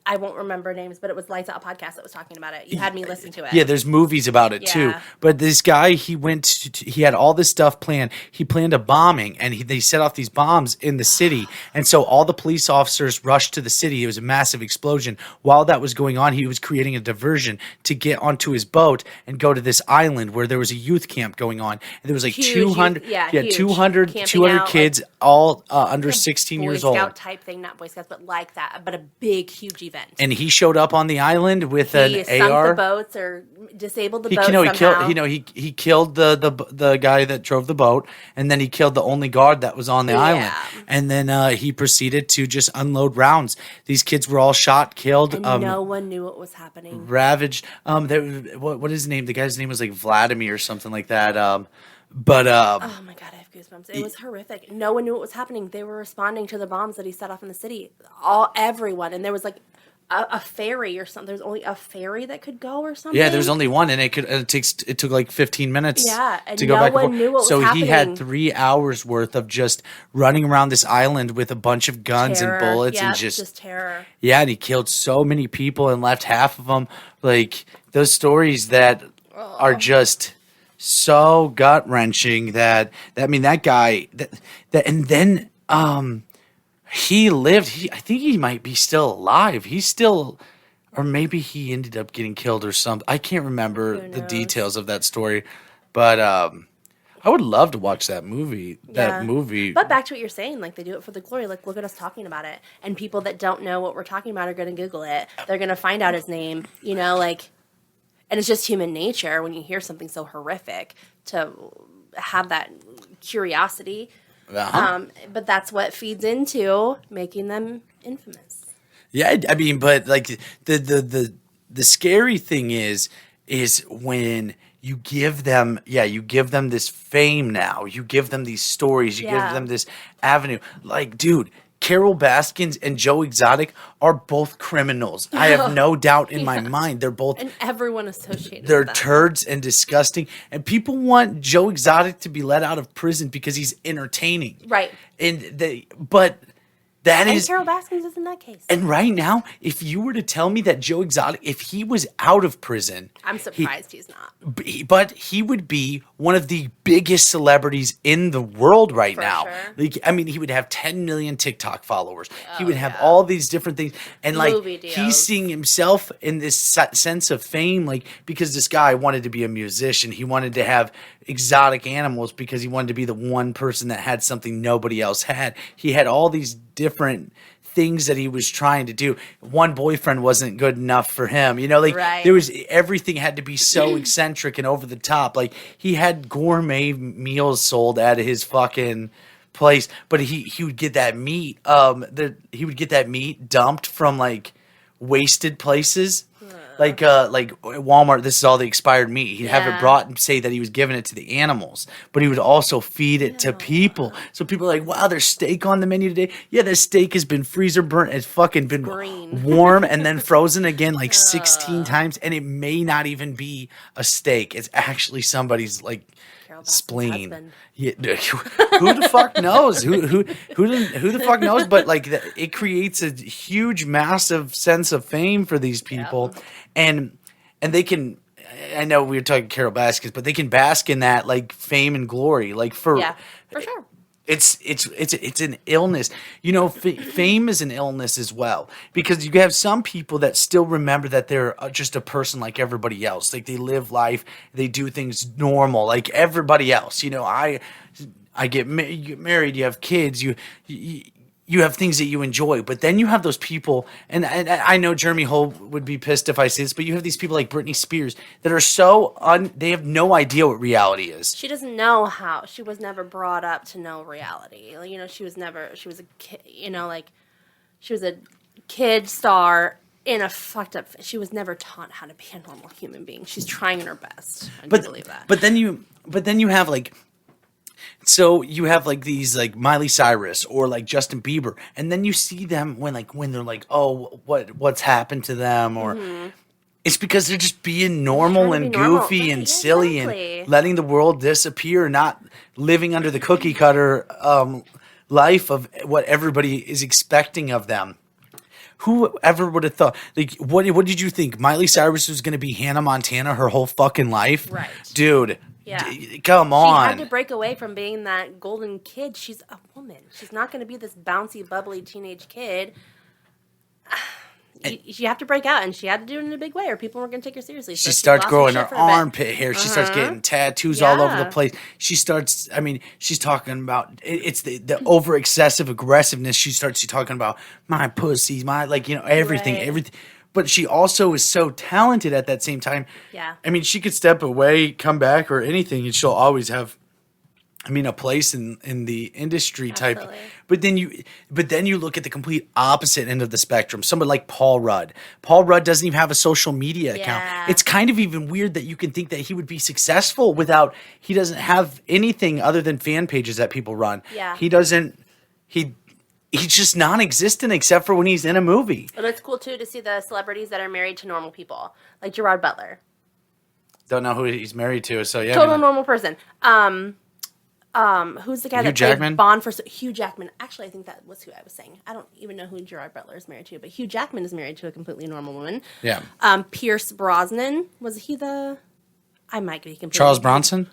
B: I won't remember names, but it was Lights Out podcast that was talking about it. You had me listen to it.
A: Yeah, there's movies about it too. But this guy, he had all this stuff planned. He planned a bombing, and they set off these bombs in the city. And so all the police officers rushed to the city. It was a massive explosion. While that was going on, he was creating a diversion to get onto his boat and go to this island where there was a youth camp going on. And there was like
B: huge,
A: 200 kids,
B: like,
A: all under 16 years old.
B: Boy Scout type thing, not Boy Scouts, but like that, but a big, huge event.
A: And he showed up on the island with an AR. He
B: sunk the boats or disabled the boat somehow.
A: He killed the guy that drove the boat, and then he killed the only guard that was on the island. And then he proceeded to just unload rounds. These kids were all shot, killed.
B: And no one knew what was happening.
A: Ravaged. What is his name? The guy's name was like Vladimir or something like that. Oh
B: my God, I have goosebumps. It was horrific. No one knew what was happening. They were responding to the bombs that he set off in the city. Everyone. And there was like a ferry or something. There's only a ferry that could go or something.
A: Yeah, there's only one, and it took like 15 minutes
B: and
A: to go
B: no
A: back and
B: one
A: forth.
B: knew what was
A: So he had
B: happening.
A: 3 hours worth of just running around this island with a bunch of guns
B: Terror.
A: and bullets
B: Yeah,
A: and just
B: terror.
A: Yeah, and he killed so many people and left half of them. Like, those stories that are just so gut wrenching that guy and then he lived. I think he might be still alive. He's still, or maybe he ended up getting killed or something. I can't remember the details of that story, but I would love to watch that movie.
B: But back to what you're saying, like, they do it for the glory. Like, look at us talking about it. And people that don't know what we're talking about are going to Google it. They're going to find out his name, like, and it's just human nature when you hear something so horrific to have that curiosity. But that's what feeds into making them infamous.
A: Yeah, I mean, but like the scary thing is when you give them this fame now. You give them these stories. You give them this avenue. Like, dude, Carol Baskins and Joe Exotic are both criminals. I have no doubt in my mind. They're both.
B: And everyone associated
A: They're
B: with them.
A: turds and disgusting. And people want Joe Exotic to be let out of prison because he's entertaining.
B: Right.
A: That
B: And
A: is,
B: Carol Baskins is in that case.
A: and right now, if you were to tell me that Joe Exotic, if he was out of prison,
B: I'm surprised he's not.
A: but he would be one of the biggest celebrities in the world right
B: For
A: now.
B: sure.
A: Like, I mean, he would have 10 million TikTok followers. He would have all these different things, and
B: Movie
A: like
B: deals.
A: he's seeing himself in this sense of fame, like because this guy wanted to be a musician. He wanted to have exotic animals because he wanted to be the one person that had something nobody else had. He had all these different things that he was trying to do. One boyfriend wasn't good enough for him.
B: Right.
A: There was, everything had to be so eccentric and over the top. Like, he had gourmet meals sold at his fucking place, but he would get that meat he would get that meat dumped from like wasted places. Like Walmart, this is all the expired meat. He'd have it brought and say that he was giving it to the animals, but he would also feed it to people. So people are like, wow, there's steak on the menu today. Yeah, this steak has been freezer burnt. It's fucking been
B: Green.
A: warm and then frozen again like 16 times. And it may not even be a steak. It's actually somebody's like
B: Carol Baskins'
A: spleen.
B: husband.
A: Yeah, who the fuck knows? Who the fuck knows? But like, it creates a huge, massive sense of fame for these people, and they can. I know we were talking Carol Baskins, but they can bask in that like fame and glory, like for
B: sure.
A: It's an illness. Fame is an illness as well, because you have some people that still remember that they're just a person like everybody else. Like, they live life, they do things normal like everybody else. I get you get married, you have kids, you have things that you enjoy, but then you have those people, and I know Jeremy Hull would be pissed if I say this, but you have these people like Britney Spears that are they have no idea what reality is.
B: She doesn't know how. She was never brought up to know reality. She was a kid, she was a kid star in a fucked up, she was never taught how to be a normal human being. She's trying her best. I do believe that.
A: But then you have like, so you have like these like Miley Cyrus or like Justin Bieber, and then you see them when they're like, oh, what's happened to them, or it's because they're just being normal and goofy and silly and letting the world disappear, not living under the cookie cutter life of what everybody is expecting of them. Whoever would have thought? Like, what did you think? Miley Cyrus was going to be Hannah Montana her whole fucking life?
B: Right.
A: Dude.
B: Yeah.
A: Come on.
B: She had to break away from being that golden kid. She's a woman. She's not going to be this bouncy, bubbly teenage kid. You have to break out, and she had to do it in a big way, or people weren't going to take her seriously.
A: She
B: So
A: starts
B: lost
A: growing
B: shit
A: her
B: for a bit.
A: armpit hair. She starts getting tattoos all over the
B: Yeah.
A: place. She's talking about, it's the over excessive aggressiveness. She's talking about my pussy, everything,
B: Right.
A: everything. But she also is so talented at that same time.
B: Yeah.
A: I mean, she could step away, come back, or anything, and she'll always have, a place in the industry type.
B: Absolutely.
A: But then you look at the complete opposite end of the spectrum. Someone like Paul Rudd. Paul Rudd doesn't even have a social media account.
B: Yeah.
A: It's kind of even weird that you can think that he would be successful without, he doesn't have anything other than fan pages that people run.
B: Yeah.
A: He doesn't, he he's just non-existent except for when he's in a movie.
B: And it's cool, too, to see the celebrities that are married to normal people. Like Gerard Butler.
A: Don't know who he's married to, so yeah.
B: Total normal person. Who's the guy
A: Hugh
B: that
A: Jackman?
B: played Bond for Hugh Jackman? Actually, I think that was who I was saying. I don't even know who Gerard Butler is married to, but Hugh Jackman is married to a completely normal woman.
A: Yeah.
B: Pierce Brosnan, was he the? I might be completely.
A: Charles Bronson?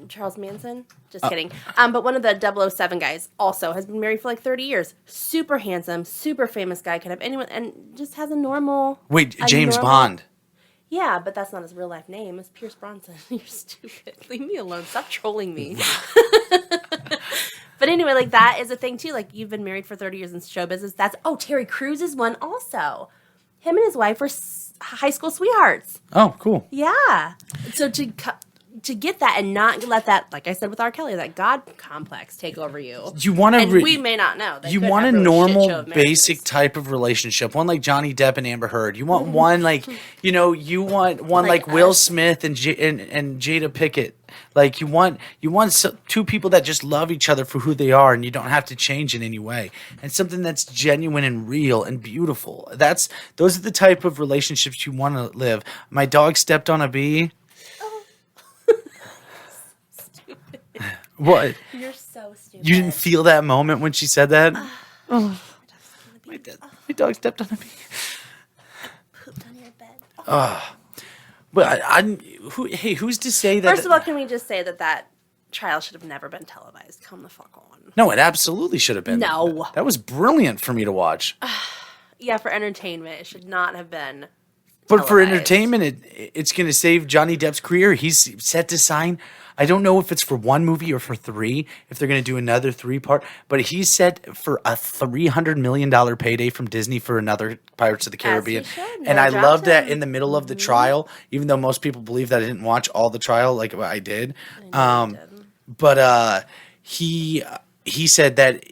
B: Charles Manson? Just kidding. But one of the 007 guys also has been married for like 30 years. Super handsome, super famous guy. Could have anyone, and just has a normal.
A: Wait, James Bond.
B: Yeah, but that's not his real life name. It's Pierce Bronson. You're stupid. Leave me alone. Stop trolling me. But anyway, like that is a thing too. Like you've been married for 30 years in show business. Terry Crews is one also. Him and his wife were high school sweethearts.
A: Oh, cool.
B: Yeah. So to get that and not let that, like I said with R. Kelly, that God complex take over you.
A: You want to,
B: we may not know.
A: You want a normal, basic type of relationship. One like Johnny Depp and Amber Heard. You want one like, you want one like Will Smith and Jada Pinkett. Like you want two people that just love each other for who they are, and you don't have to change in any way. And something that's genuine and real and beautiful. Those are the type of relationships you want to live. My dog stepped on a bee. What?
B: You're so stupid.
A: You didn't feel that moment when she said that? My dog stepped on a bee.
B: Pooped on your bed.
A: But who's to say that?
B: First of all, can we just say that trial should have never been televised? Come the fuck on.
A: No, it absolutely should have been.
B: No.
A: That was brilliant for me to watch.
B: Yeah, for entertainment, it should not have been.
A: But for entertainment, it's going to save Johnny Depp's career. He's set to sign. I don't know if it's for one movie or for three, if they're going to do another 3-part, but he's set for a $300 million payday from Disney for another Pirates of the Caribbean. And I love that in the middle of the trial, even though most people believe that I didn't watch all the trial like I did. But he said that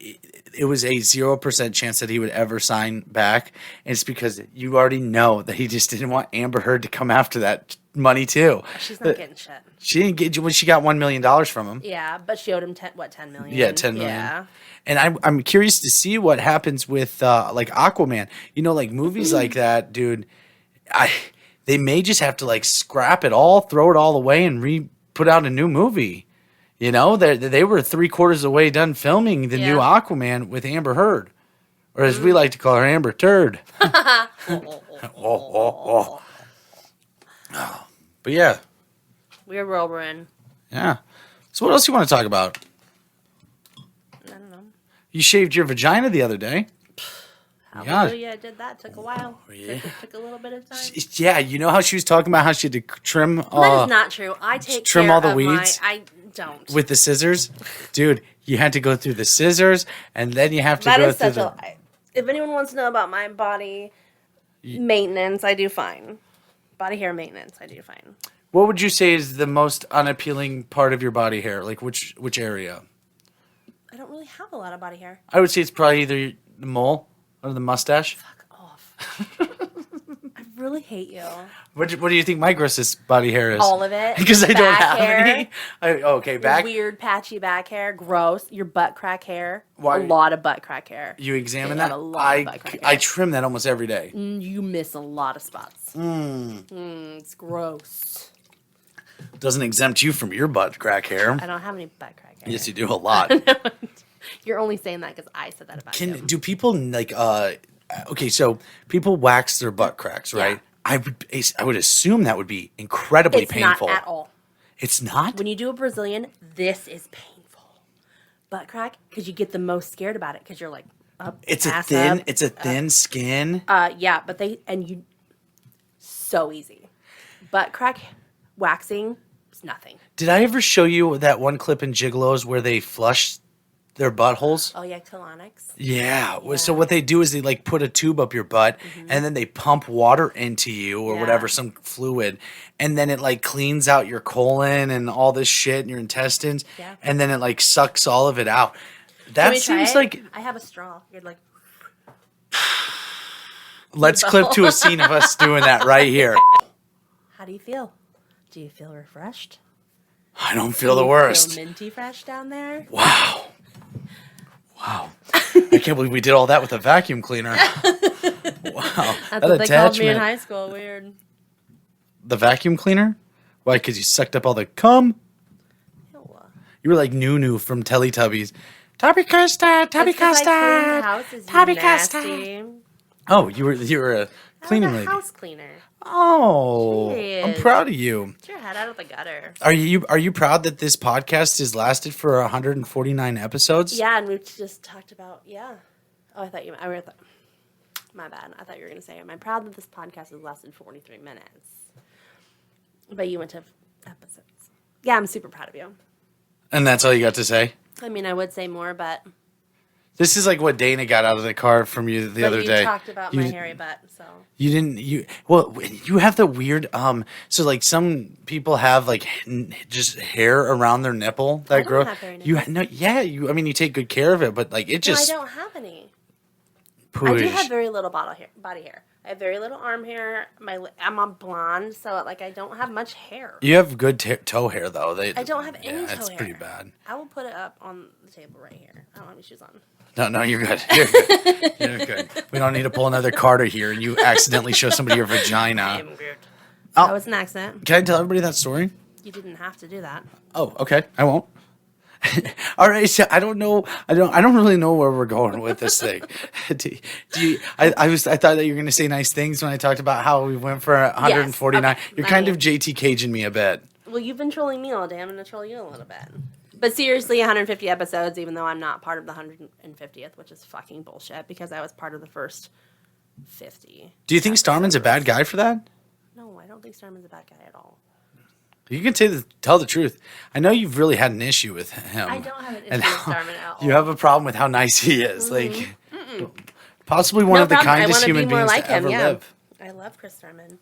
A: it was a 0% chance that he would ever sign back. And it's because you already know that he just didn't want Amber Heard to come after that money too.
B: She's not getting shit.
A: She didn't get when she got $1 million from him.
B: Yeah, but she owed him 10 million.
A: Yeah, 10 million.
B: Yeah.
A: And I'm curious to see what happens with like Aquaman. Like movies like that, dude. They may just have to like scrap it all, throw it all away, and put out a new movie. They were 3/4 of the way done filming the new Aquaman with Amber Heard, or as we like to call her, Amber Turd. But yeah.
B: Weird world we're in.
A: Yeah. So what else you want to talk about?
B: I don't know.
A: You shaved your vagina the other day.
B: Hallelujah, I did that. Took a while. Yeah. Took a little bit of time.
A: Yeah, you know how she was talking about how she had to trim...
B: that is not true. I take
A: trim
B: care
A: all the
B: of
A: weeds?
B: I don't.
A: With the scissors? Dude, you had to go through the scissors, and then you have to go through
B: such a lie. If anyone wants to know about my body maintenance, I do fine. Body hair maintenance, I do fine.
A: What would you say is the most unappealing part of your body hair? Like which area?
B: I don't really have a lot of body hair.
A: I would say it's probably either the mole or the mustache.
B: Fuck off. I really hate you.
A: What do you think my grossest body hair is?
B: All of it.
A: Because I don't have
B: hair,
A: any. Okay, back.
B: Weird patchy back hair. Gross. Your butt crack hair.
A: Why?
B: A lot of butt crack hair.
A: You examine
B: Yeah,
A: that?
B: a lot of butt crack hair.
A: I trim that almost every day.
B: You miss a lot of spots. It's gross.
A: Doesn't exempt you from your butt crack hair.
B: I don't have any butt crack hair.
A: Yes, you do a lot.
B: You're only saying that because I said that about you.
A: Do people like okay, so people wax their butt cracks, right? Yeah. I would assume that would be incredibly painful.
B: It's not at all.
A: It's not?
B: When you do a Brazilian, this is painful. Butt crack, because you get the most scared about it because you're like up.
A: It's
B: ass
A: a thin skin.
B: Yeah, but so easy. Butt crack waxing is nothing.
A: Did I ever show you that one clip in Gigolos where they flush their buttholes?
B: Oh yeah, colonics.
A: Yeah. So what they do is they like put a tube up your butt and then they pump water into you or whatever, some fluid, and then it like cleans out your colon and all this shit in your intestines, and then it like sucks all of it out. That seems like
B: I have a straw. You're like,
A: let's clip to a scene of us doing that right here.
B: How do you feel? Do you feel refreshed?
A: I don't feel the worst.
B: Feel minty fresh down there?
A: Wow. I can't believe we did all that with a vacuum cleaner. Wow.
B: That's what they called me in high school. Weird.
A: The vacuum cleaner? Why? Because you sucked up all the cum?
B: Ew.
A: You were like Nunu from Teletubbies. Tubby Costa, Tubby Costa, Tubby Costa. Oh, you were a cleaning lady.
B: House cleaner.
A: Oh,
B: Jeez.
A: I'm proud of you.
B: Get your head out of the gutter.
A: Are you proud that this podcast has lasted for 149 episodes?
B: Yeah, and we just talked about Oh, I thought my bad. I thought you were going to say, am I proud that this podcast has lasted 43 minutes? But you went to episodes. Yeah, I'm super proud of you.
A: And that's all you got to say?
B: I mean, I would say more, but...
A: This is like what Dana got out of the car from you the other day.
B: You talked about my hairy butt, so...
A: You have the weird, so like some people have like just hair around their nipple that grow.
B: Have hairy nipples.
A: I mean, you take good care of it, but like it just...
B: No, I don't have any.
A: Push.
B: I do have very little body hair. I have very little arm hair. I'm a blonde, so like I don't have much hair.
A: You have good toe hair though.
B: I don't have any toe hair.
A: That's pretty bad.
B: I will put it up on the table right here. I don't have any shoes on.
A: No, you're good. You're good. You're good. We don't need to pull another Carter here and you accidentally show somebody your vagina.
B: I am weird.
A: Oh.
B: That was an accident.
A: Can I tell everybody that story?
B: You didn't have to do that.
A: Oh, okay. I won't. All right, so I don't know. I don't really know where we're going with this thing. I thought that you were going to say nice things when I talked about how we went for 149.
B: Yes. Okay.
A: You're kind of JT Caging me a bit.
B: Well, you've been trolling me all day. I'm going to troll you a little bit. But seriously, 150 episodes, even though I'm not part of the 150th, which is fucking bullshit because I was part of the first 50.
A: Do you think Starman's a bad guy for that?
B: No, I don't think Starman's a bad guy at all.
A: You can tell the truth. I know you've really had an issue with him.
B: I don't have an issue with Starman at all.
A: You have a problem with how nice he is.
B: Mm-hmm.
A: Like, possibly one of the kindest human beings
B: like
A: to ever live.
B: I love Chris Starman.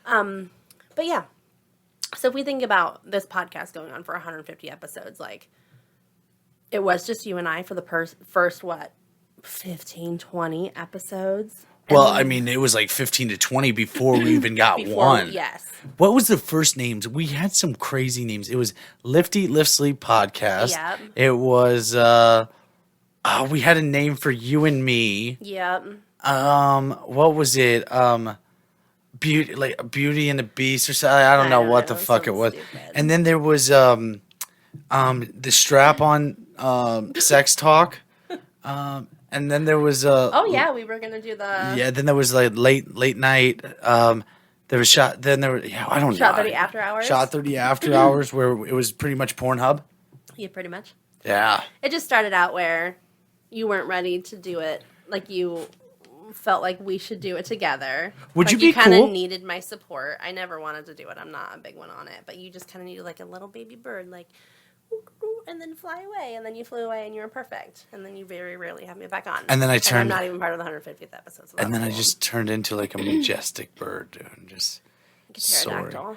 B: But yeah. So if we think about this podcast going on for 150 episodes, like, it was just you and I for the first, 15, 20 episodes?
A: Well, I mean, it was like 15 to 20 before we even got one.
B: Yes.
A: What was the first names? We had some crazy names. It was Lift Eat Lift Sleep Podcast.
B: Yep.
A: It was we had a name for you and me.
B: Yep.
A: What was it? Beauty and the Beast or something. I don't know what the fuck it was.
B: Stupid.
A: And then there was the strap on sex talk. And then there was
B: we were gonna do the
A: then there was like late night. There was I don't know.
B: Shot 30 After Hours.
A: Shot 30 After Hours, where it was pretty much Pornhub.
B: Yeah, pretty much.
A: Yeah.
B: It just started out where you weren't ready to do it. Like you felt like we should do it together.
A: Would you be
B: You kind of
A: cool?
B: needed my support. I never wanted to do it. I'm not a big one on it, but you just kind of needed like a little baby bird, like. And then fly away, and then you flew away, and you were perfect, and then you very rarely have me back on.
A: And then I
B: I'm not even part of the 150th episode. So
A: and then I just turned into like a majestic bird, dude, and just
B: like a pterodactyl.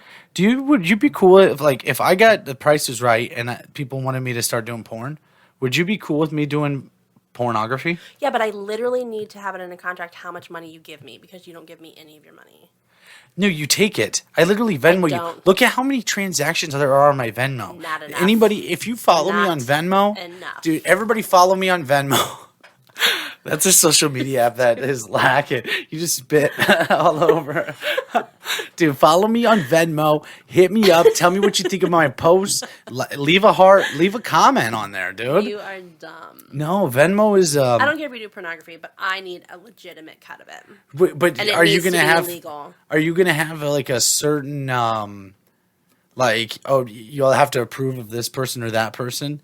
A: Would you be cool if I got The Price Is Right and people wanted me to start doing porn? Would you be cool with me doing pornography?
B: Yeah, but I literally need to have it in a contract how much money you give me because you don't give me any of your money.
A: No, you take it. I literally Venmo you. Look at how many transactions there are on my Venmo.
B: Not enough.
A: Anybody, if you follow me on Venmo, dude, everybody follow me on Venmo. That's a social media app that is lacking. You just spit all over. Dude, follow me on Venmo. Hit me up. Tell me what you think of my posts. Leave a heart. Leave a comment on there, dude.
B: You are dumb.
A: No, Venmo is...
B: I don't care if you do pornography, but I need a legitimate cut of it.
A: But
B: and
A: are you going to have...
B: Illegal.
A: Are you going to have like a certain... you'll have to approve of this person or that person?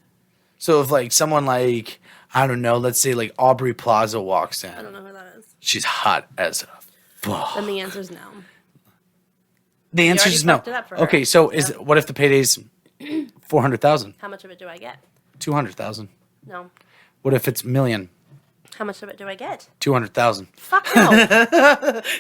A: So if like someone like... I don't know. Let's say like Aubrey Plaza walks in.
B: I don't know who that is.
A: She's hot as a fuck.
B: Then the answer is no.
A: The answer is no. Okay, so what if the payday's $400,000?
B: How much of it do I get?
A: $200,000.
B: No.
A: What if it's $1 million?
B: How much of it do I get?
A: $200,000.
B: Fuck no.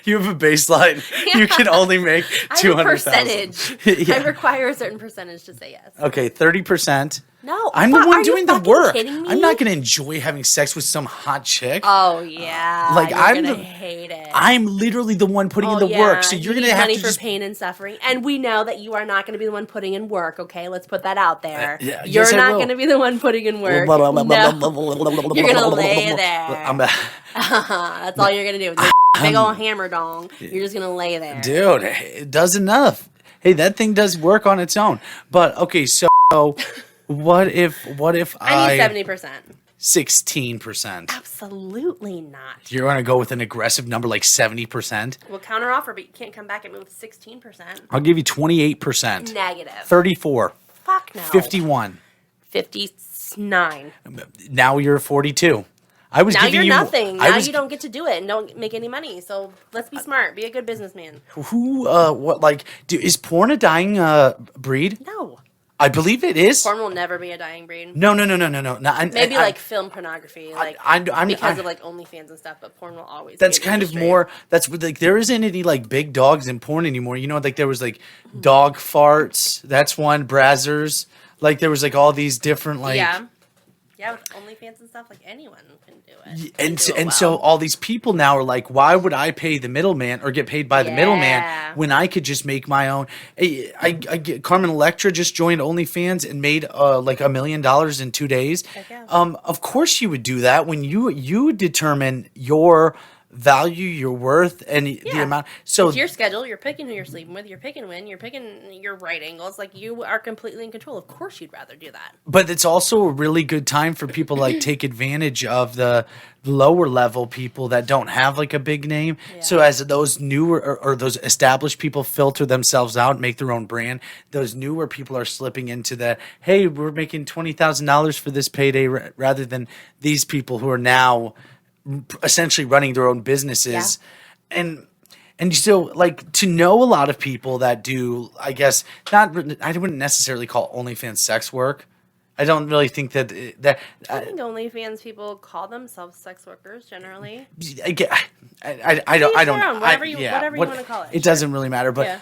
A: You have a baseline. Yeah. You can only make $200,000.
B: I have a percentage. Yeah. I require a certain percentage to say yes.
A: Okay, 30%.
B: No,
A: I'm the
B: are
A: one
B: you
A: doing the
B: fucking
A: work.
B: kidding me?
A: I'm not going to enjoy having sex with some hot chick.
B: Oh yeah,
A: Like,
B: you're
A: I'm
B: gonna
A: the-
B: hate it.
A: I'm literally the one putting in the work, so you're
B: you
A: going
B: need
A: to have
B: money
A: to
B: for
A: just...
B: pain and suffering, and we know that you are not going to be the one putting in work. Okay, let's put that out there.
A: Yeah,
B: you're
A: yes, I
B: not
A: will.
B: going to be the one putting in work. No, you're going to lay there. That's all you're going to do. With your big old hammer dong. You're just going to lay there.
A: Dude, it does enough. Hey, that thing does work on its own. But okay, so what if
B: I need 70%.
A: 16%?
B: Absolutely not.
A: You're gonna go with an aggressive number like 70%?
B: We'll counter offer, but you can't come back at me with 16%.
A: I'll give you 28%.
B: Negative.
A: 34.
B: Fuck no.
A: 51.
B: 59.
A: Now you're 42. I was
B: Now
A: giving
B: you're
A: you
B: nothing.
A: I
B: Now
A: was,
B: you don't get to do it and don't make any money. So let's be smart. Be a good businessman.
A: is porn a dying breed?
B: No.
A: I believe it is.
B: Porn will never be a dying breed.
A: No.
B: Maybe like film pornography, like because of like OnlyFans and stuff. But porn will always.
A: That's
B: be an
A: kind of
B: industry.
A: more. That's like there isn't any like big dogs in porn anymore. You know, like there was like dog farts. That's one. Brazzers. Like there was like all these different like.
B: Yeah, with OnlyFans and stuff, like anyone can do it.
A: And so all these people now are like, why would I pay the middleman or get paid by the middleman when I could just make my own? I get Carmen Electra just joined OnlyFans and made like $1 million in 2 days.
B: Yeah.
A: Of course you would do that when you determine your value, your worth, and the amount. So
B: it's your schedule. You're picking who you're sleeping with. You're picking when. You're picking your right angles. Like you are completely in control. Of course, you'd rather do that.
A: but it's also a really good time for people to like take advantage of the lower level people that don't have like a big name.
B: Yeah.
A: So as those newer or those established people filter themselves out and make their own brand, those newer people are slipping into the, hey, we're making $20,000 for this payday rather than these people who are now essentially running their own businesses. And so, like, to know a lot of people that do, I guess, I wouldn't necessarily call OnlyFans sex work. I don't really think that
B: I think OnlyFans people call themselves sex workers generally.
A: I don't.
B: Whatever you want to call it.
A: It doesn't really matter, but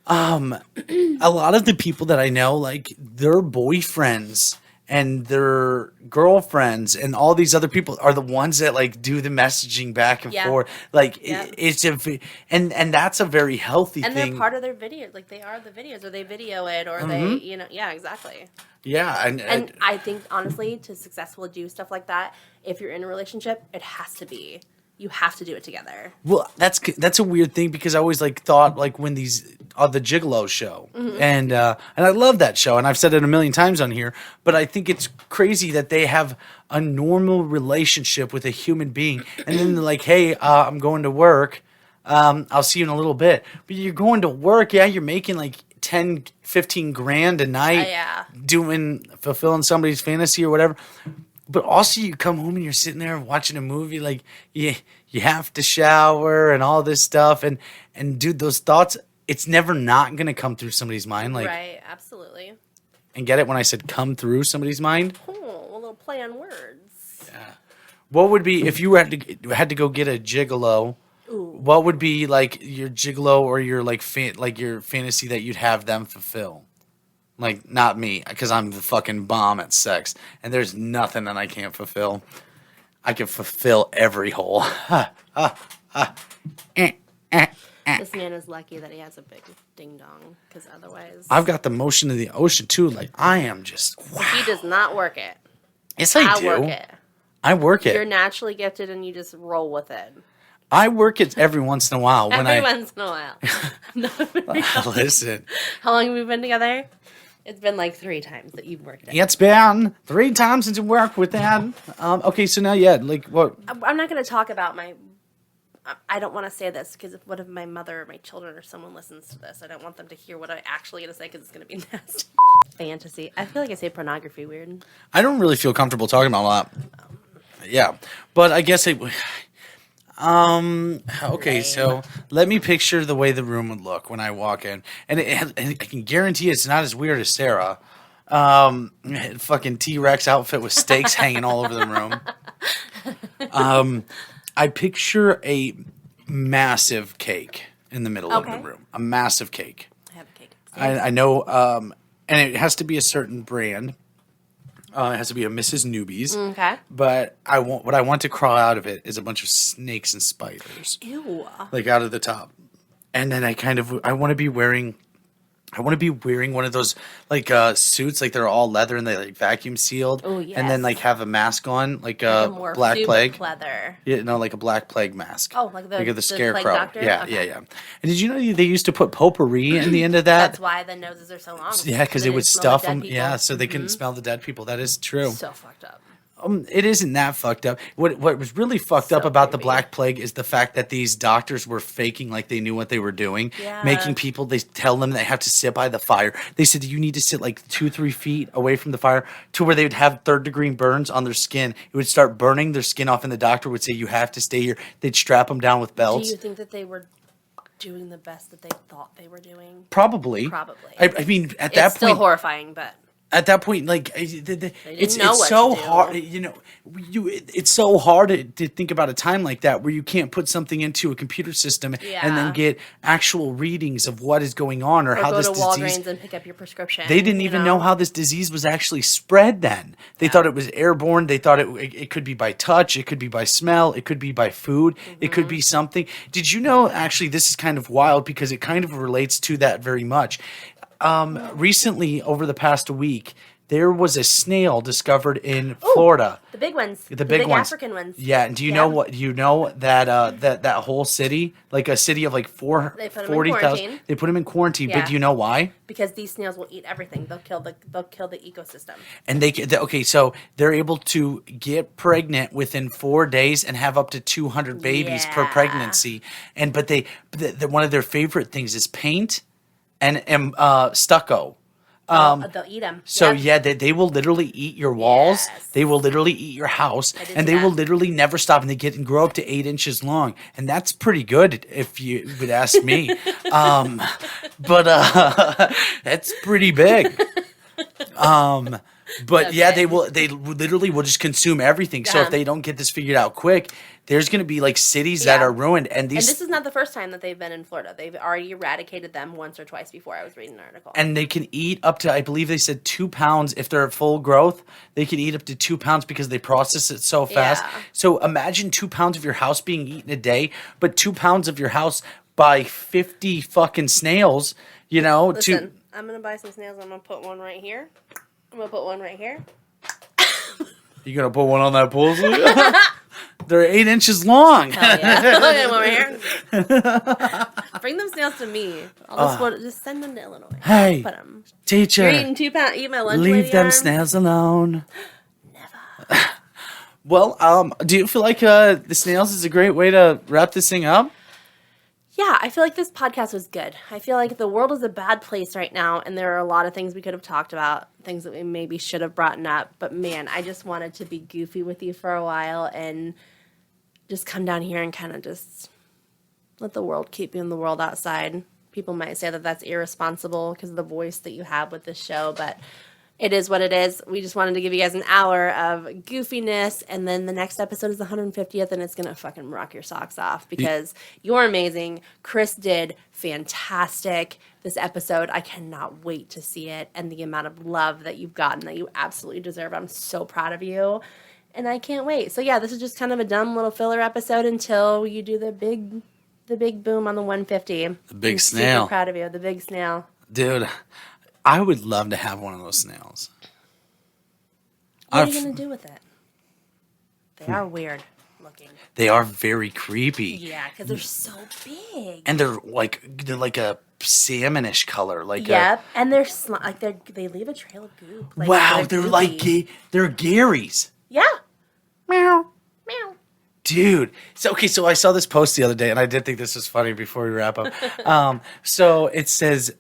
A: a lot of the people that I know, like their boyfriends and their girlfriends and all these other people are the ones that like do the messaging back and forth. Like it's and that's a very healthy thing.
B: And they're part of their video. Like they are the videos, or they video it, or they, exactly.
A: Yeah,
B: and I think honestly, to successfully do stuff like that, if you're in a relationship, it has to be. You have to do it together.
A: Well, that's a weird thing because I always like thought like when these the Gigolo show and I love that show and I've said it a million times on here, but I think it's crazy that they have a normal relationship with a human being and then they're like, hey, I'm going to work, I'll see you in a little bit. But you're going to work, you're making like 10, 15 grand a night, fulfilling somebody's fantasy or whatever. But also you come home and you're sitting there watching a movie, like you have to shower and all this stuff. And dude, those thoughts, it's never not going to come through somebody's mind. Like,
B: right, absolutely.
A: And get it when I said come through somebody's mind?
B: Oh, a little play on words.
A: Yeah. What would be, if you had to go get a gigolo, what would be like your gigolo or your like your fantasy that you'd have them fulfill? Like, not me, because I'm the fucking bomb at sex. And there's nothing that I can't fulfill. I can fulfill every hole.
B: This man is lucky that he has a big ding-dong, because otherwise...
A: I've got the motion of the ocean, too. Like, I am just... Wow.
B: He does not work it.
A: Yes, I do.
B: work it.
A: I work it.
B: You're naturally gifted, and you just roll with it.
A: I work it every once in a while.
B: Once in a while.
A: Listen.
B: How long have we been together? It's been like 3 times that you've worked it.
A: It's been 3 times since you worked with that. Okay, so now, like, what?
B: I'm not going to talk about I don't want to say this, because what if my mother or my children or someone listens to this? I don't want them to hear what I'm actually going to say, because it's going to be nasty. Fantasy. I feel like I say pornography weird.
A: I don't really feel comfortable talking about that. Yeah, but I guess okay, so let me picture the way the room would look when I walk in, and I can guarantee it's not as weird as Sarah. Fucking T-Rex outfit with steaks hanging all over the room. I picture a massive cake in the middle of the room. A massive cake.
B: I have a cake.
A: I know, and it has to be a certain brand. It has to be a Mrs. Newbies.
B: Okay.
A: But what I want to crawl out of it is a bunch of snakes and spiders.
B: Ew.
A: Like out of the top. And then I want to be wearing one of those like suits, like they're all leather and they like vacuum sealed.
B: Oh, yes.
A: And then like have a mask on, like
B: Like
A: a
B: more
A: Black
B: soup
A: Plague.
B: leather.
A: Yeah, no, like a Black Plague mask.
B: Oh, like the
A: Scarecrow.
B: Plague Doctor?
A: Yeah,
B: Okay.
A: yeah. And did you know they used to put potpourri in the end of that?
B: That's why the noses are so long.
A: Yeah, because
B: They
A: they would
B: didn't smell
A: stuff
B: the dead
A: them.
B: people.
A: Yeah, so they couldn't smell the dead people. That is true.
B: So fucked up.
A: It isn't that fucked up. What was really fucked up
B: So
A: about the
B: creepy.
A: Black Plague is the fact that these doctors were faking like they knew what they were doing,
B: Yeah.
A: making people. They tell them they have to sit by the fire. They said you need to sit like 2-3 feet away from the fire to where they would have third-degree burns on their skin. It would start burning their skin off, and the doctor would say you have to stay here. They'd strap them down with belts.
B: Do you think that they were doing the best that they thought they were doing?
A: Probably. I mean, at that
B: It's still
A: point,
B: horrifying, but
A: at that point, like it's
B: know what
A: so
B: to do.
A: hard. You know, it's so hard to think about a time like that where you can't put something into a computer system and
B: Yeah.
A: then get actual readings of what is going on or how
B: go
A: this
B: to
A: disease.
B: Walgreens and pick up your prescription.
A: They didn't even know how this disease was actually spread then. They thought it was airborne. They thought it could be by touch. It could be by smell. It could be by food. It could be something. Did you know, actually, this is kind of wild because it kind of relates to that very much. Recently, over the past week, there was a snail discovered in Florida.
B: The big ones.
A: The big ones.
B: African ones.
A: Yeah, and do you know what? You know that that whole city, like a city of like
B: They put 'em in
A: 40,000,
B: quarantine.
A: they put them in quarantine.
B: Yeah.
A: But do you know why?
B: Because these snails will eat everything. They'll kill the ecosystem.
A: And okay, so they're able to get pregnant within 4 days and have up to 200 babies per
B: Yeah.
A: pregnancy. But one of their favorite things is paint and stucco.
B: They'll eat them.
A: So yeah, they will literally eat your walls.
B: Yes.
A: They will literally eat your house,
B: did
A: and
B: see
A: they will
B: that.
A: literally never stop. And they get and grow up to 8 inches long, and that's pretty good if you would ask me. But that's pretty big. But yeah,
B: Okay.
A: they literally will just consume everything. So if they don't get this figured out quick, there's going to be like cities that
B: Yeah.
A: are ruined. And
B: And
A: these
B: this is not the first time that they've been in Florida. They've already eradicated them once or twice before. I was reading an article.
A: and they can eat up to, I believe they said 2 pounds if they're at full growth. They can eat up to 2 pounds because they process it so fast.
B: Yeah.
A: So imagine 2 pounds of your house being eaten a day, but 2 pounds of your house by 50 fucking snails. You know,
B: Listen, I'm gonna buy some snails. I'm gonna put one right here. I'm gonna put one right here.
A: you gonna put one on that pool? They're 8 inches long.
B: Hell yeah. Look at them over here. Bring them snails to me. Just send them to Illinois.
A: Hey,
B: Put them.
A: teacher,
B: You're eating 2 pounds. Eat my lunch.
A: leave
B: lady
A: them
B: arm?
A: snails alone. Never. Well, do you feel like the snails is a great way to wrap this thing up?
B: Yeah, I feel like this podcast was good. I feel like the world is a bad place right now, and there are a lot of things we could have talked about, things that we maybe should have brought up. But man, I just wanted to be goofy with you for a while and just come down here and kind of just let the world keep being the world outside. People might say that that's irresponsible because of the voice that you have with this show, but it is what it is. We just wanted to give you guys an hour of goofiness, and then the next episode is the 150th, and it's going to fucking rock your socks off because you're amazing. Chris did fantastic this episode. I cannot wait to see it, and the amount of love that you've gotten that you absolutely deserve. I'm so proud of you, and I can't wait. So yeah, this is just kind of a dumb little filler episode until you do the big boom on the 150.
A: The big
B: I'm
A: snail.
B: Super proud of you. The big snail.
A: Dude, I would love to have one of those snails.
B: What are you going to do with it? They are weird looking.
A: They are very creepy.
B: Yeah, because they're so big.
A: And they're like a salmonish color. Like
B: Yep, and they're they leave a trail of goop. Like,
A: wow, they're like
B: goopy.
A: they're Garys.
B: Yeah.
A: Meow.
B: Meow.
A: Dude, so I saw this post the other day, and I did think this was funny before we wrap up. So it says,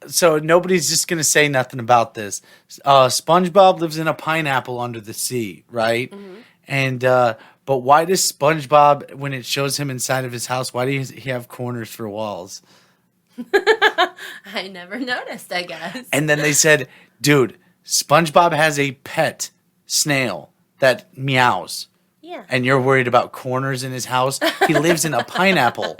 A: so nobody's just gonna say nothing about this. SpongeBob lives in a pineapple under the sea, right?
B: Mm-hmm.
A: And but why does SpongeBob, when it shows him inside of his house, why does he have corners for walls?
B: I never noticed, I guess.
A: And then they said, dude, SpongeBob has a pet snail that meows.
B: Yeah.
A: And you're worried about corners in his house. He lives in a pineapple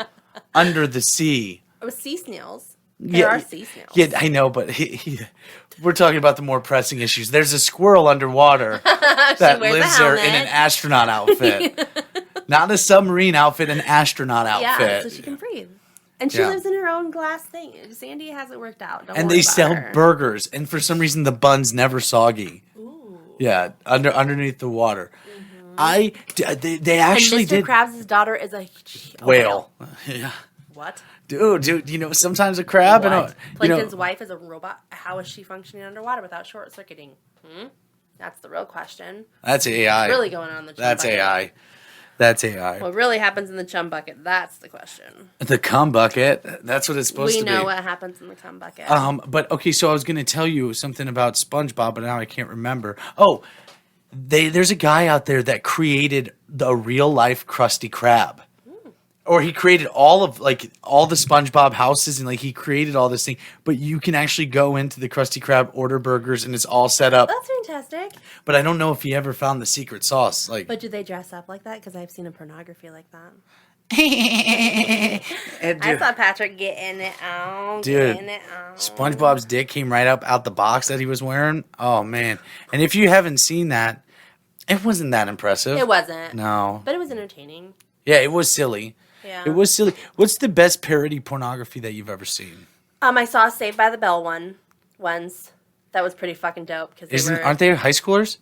A: under the sea.
B: Oh, sea snails. There are sea snails.
A: Yeah, I know, but we're talking about the more pressing issues. There's a squirrel underwater that lives there in an astronaut outfit. Not a submarine outfit, an astronaut outfit.
B: Yeah, so she can breathe. And she lives in her own glass thing. Sandy has it worked out.
A: And they sell burgers, and for some reason the bun's never soggy.
B: Ooh.
A: Yeah, underneath the water. They actually
B: and Mr.
A: did.
B: Krabs' daughter is a
A: whale. Yeah.
B: What?
A: Dude, you know, sometimes a crab and
B: Plankton's wife is a robot. How is she functioning underwater without short circuiting? That's the real question.
A: That's AI.
B: What's really going on in the chum
A: That's
B: bucket?
A: AI. That's AI.
B: What really happens in the chum bucket? That's the question.
A: The cum bucket. That's what it's supposed to be.
B: We know what happens in the cum bucket.
A: But okay, so I was going to tell you something about SpongeBob, but now I can't remember. Oh, there's a guy out there that created the real life Krusty Krab. Or he created all the SpongeBob houses, and like he created all this thing. But you can actually go into the Krusty Krab, order burgers, and it's all set up.
B: That's fantastic.
A: But I don't know if he ever found the secret sauce.
B: But do they dress up like that? Because I've seen a pornography like that. I saw Patrick getting it on.
A: Dude, SpongeBob's dick came right up out the box that he was wearing. Oh man! And if you haven't seen that, it wasn't that impressive.
B: It wasn't.
A: No.
B: But it was entertaining.
A: Yeah, it was silly.
B: Yeah.
A: It was silly. What's the best parody pornography that you've ever seen?
B: I saw Saved by the Bell once. That was pretty fucking dope because
A: aren't they high schoolers?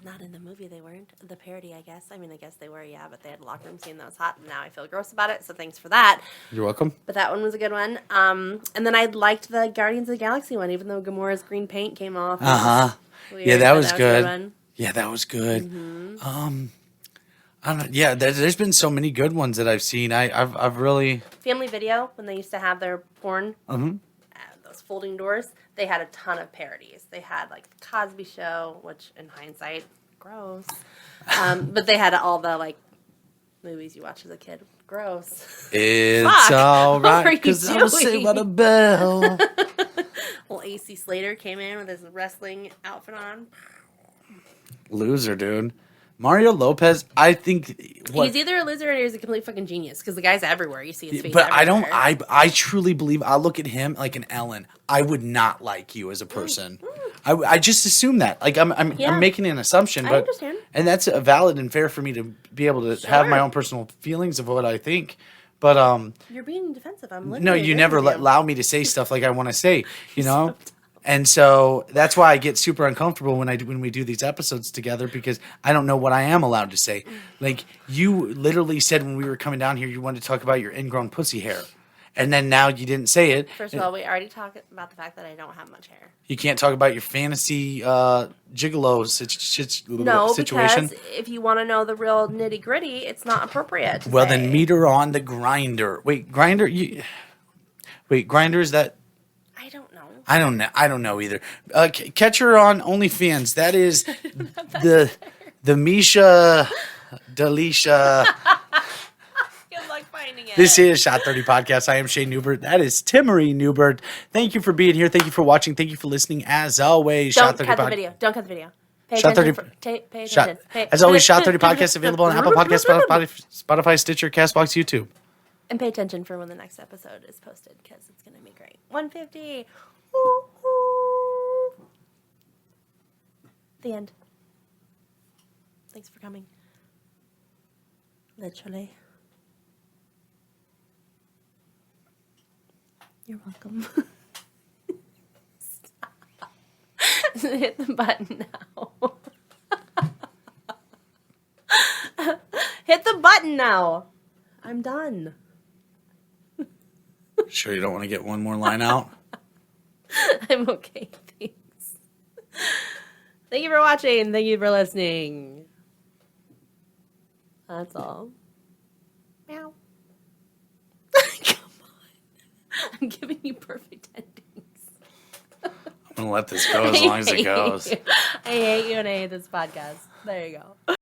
B: Not in the movie, they weren't. The parody, I guess. I mean, I guess they were, yeah, but they had a locker room scene that was hot, and now I feel gross about it, so thanks for that.
A: You're welcome.
B: But that one was a good one. And then I liked the Guardians of the Galaxy one, even though Gamora's green paint came off.
A: Yeah, that was good. Yeah, that was good. I don't know. Yeah, there's been so many good ones that I've seen. I've really
B: Family Video, when they used to have their porn, those folding doors, they had a ton of parodies. They had like the Cosby Show, which in hindsight, gross. But they had all the like movies you watch as a kid. Gross.
A: It's all right because I was Saved by the Bell.
B: Well, AC Slater came in with his wrestling outfit on.
A: Loser, dude. Mario Lopez, I think
B: he's either a loser or he's a complete fucking genius because the guy's everywhere. You see his face.
A: But
B: everywhere.
A: I truly believe. I look at him like an Ellen. I would not like you as a person. I just assume that. Like I'm making an assumption, but
B: I understand.
A: And that's valid and fair for me to be able to have my own personal feelings of what I think. But
B: you're being defensive.
A: No, you never allow me to say stuff like I want to say. You know. And so that's why I get super uncomfortable when we do these episodes together because I don't know what I am allowed to say. Like you literally said when we were coming down here, you wanted to talk about your ingrown pussy hair, and then now you didn't say it.
B: First of all, we already talked about the fact that I don't have much hair.
A: You can't talk about your fantasy gigolo situation.
B: Because if you want to know the real nitty gritty, it's not appropriate.
A: Well, then meet her on the grinder. Wait, grinder? Grinder is that? I don't know either. Catch her on OnlyFans. That is the Misha Delisha.
B: Good luck finding it.
A: This is Shot 30 Podcast. I am Shayne Newbert. That is Timarie Newbert. Thank you for being here. Thank you for watching. Thank you for listening. As always,
B: Don't cut the video. Don't cut the video. Pay
A: Shot 30.
B: Pay attention.
A: As always, Shot 30 Podcast available on Apple Podcasts, Spotify, Stitcher, CastBox, YouTube.
B: And pay attention for when the next episode is posted because it's going to be great. 150. Ooh, ooh. The end. Thanks for coming. Literally. You're welcome. Hit the button now. Hit the button now. I'm done.
A: Sure you don't want to get one more line out?
B: I'm okay, thanks. Thank you for watching. Thank you for listening. That's all. Meow. Come on. I'm giving you perfect endings.
A: I'm going to let this go as long as it goes.
B: I hate you and I hate this podcast. There you go.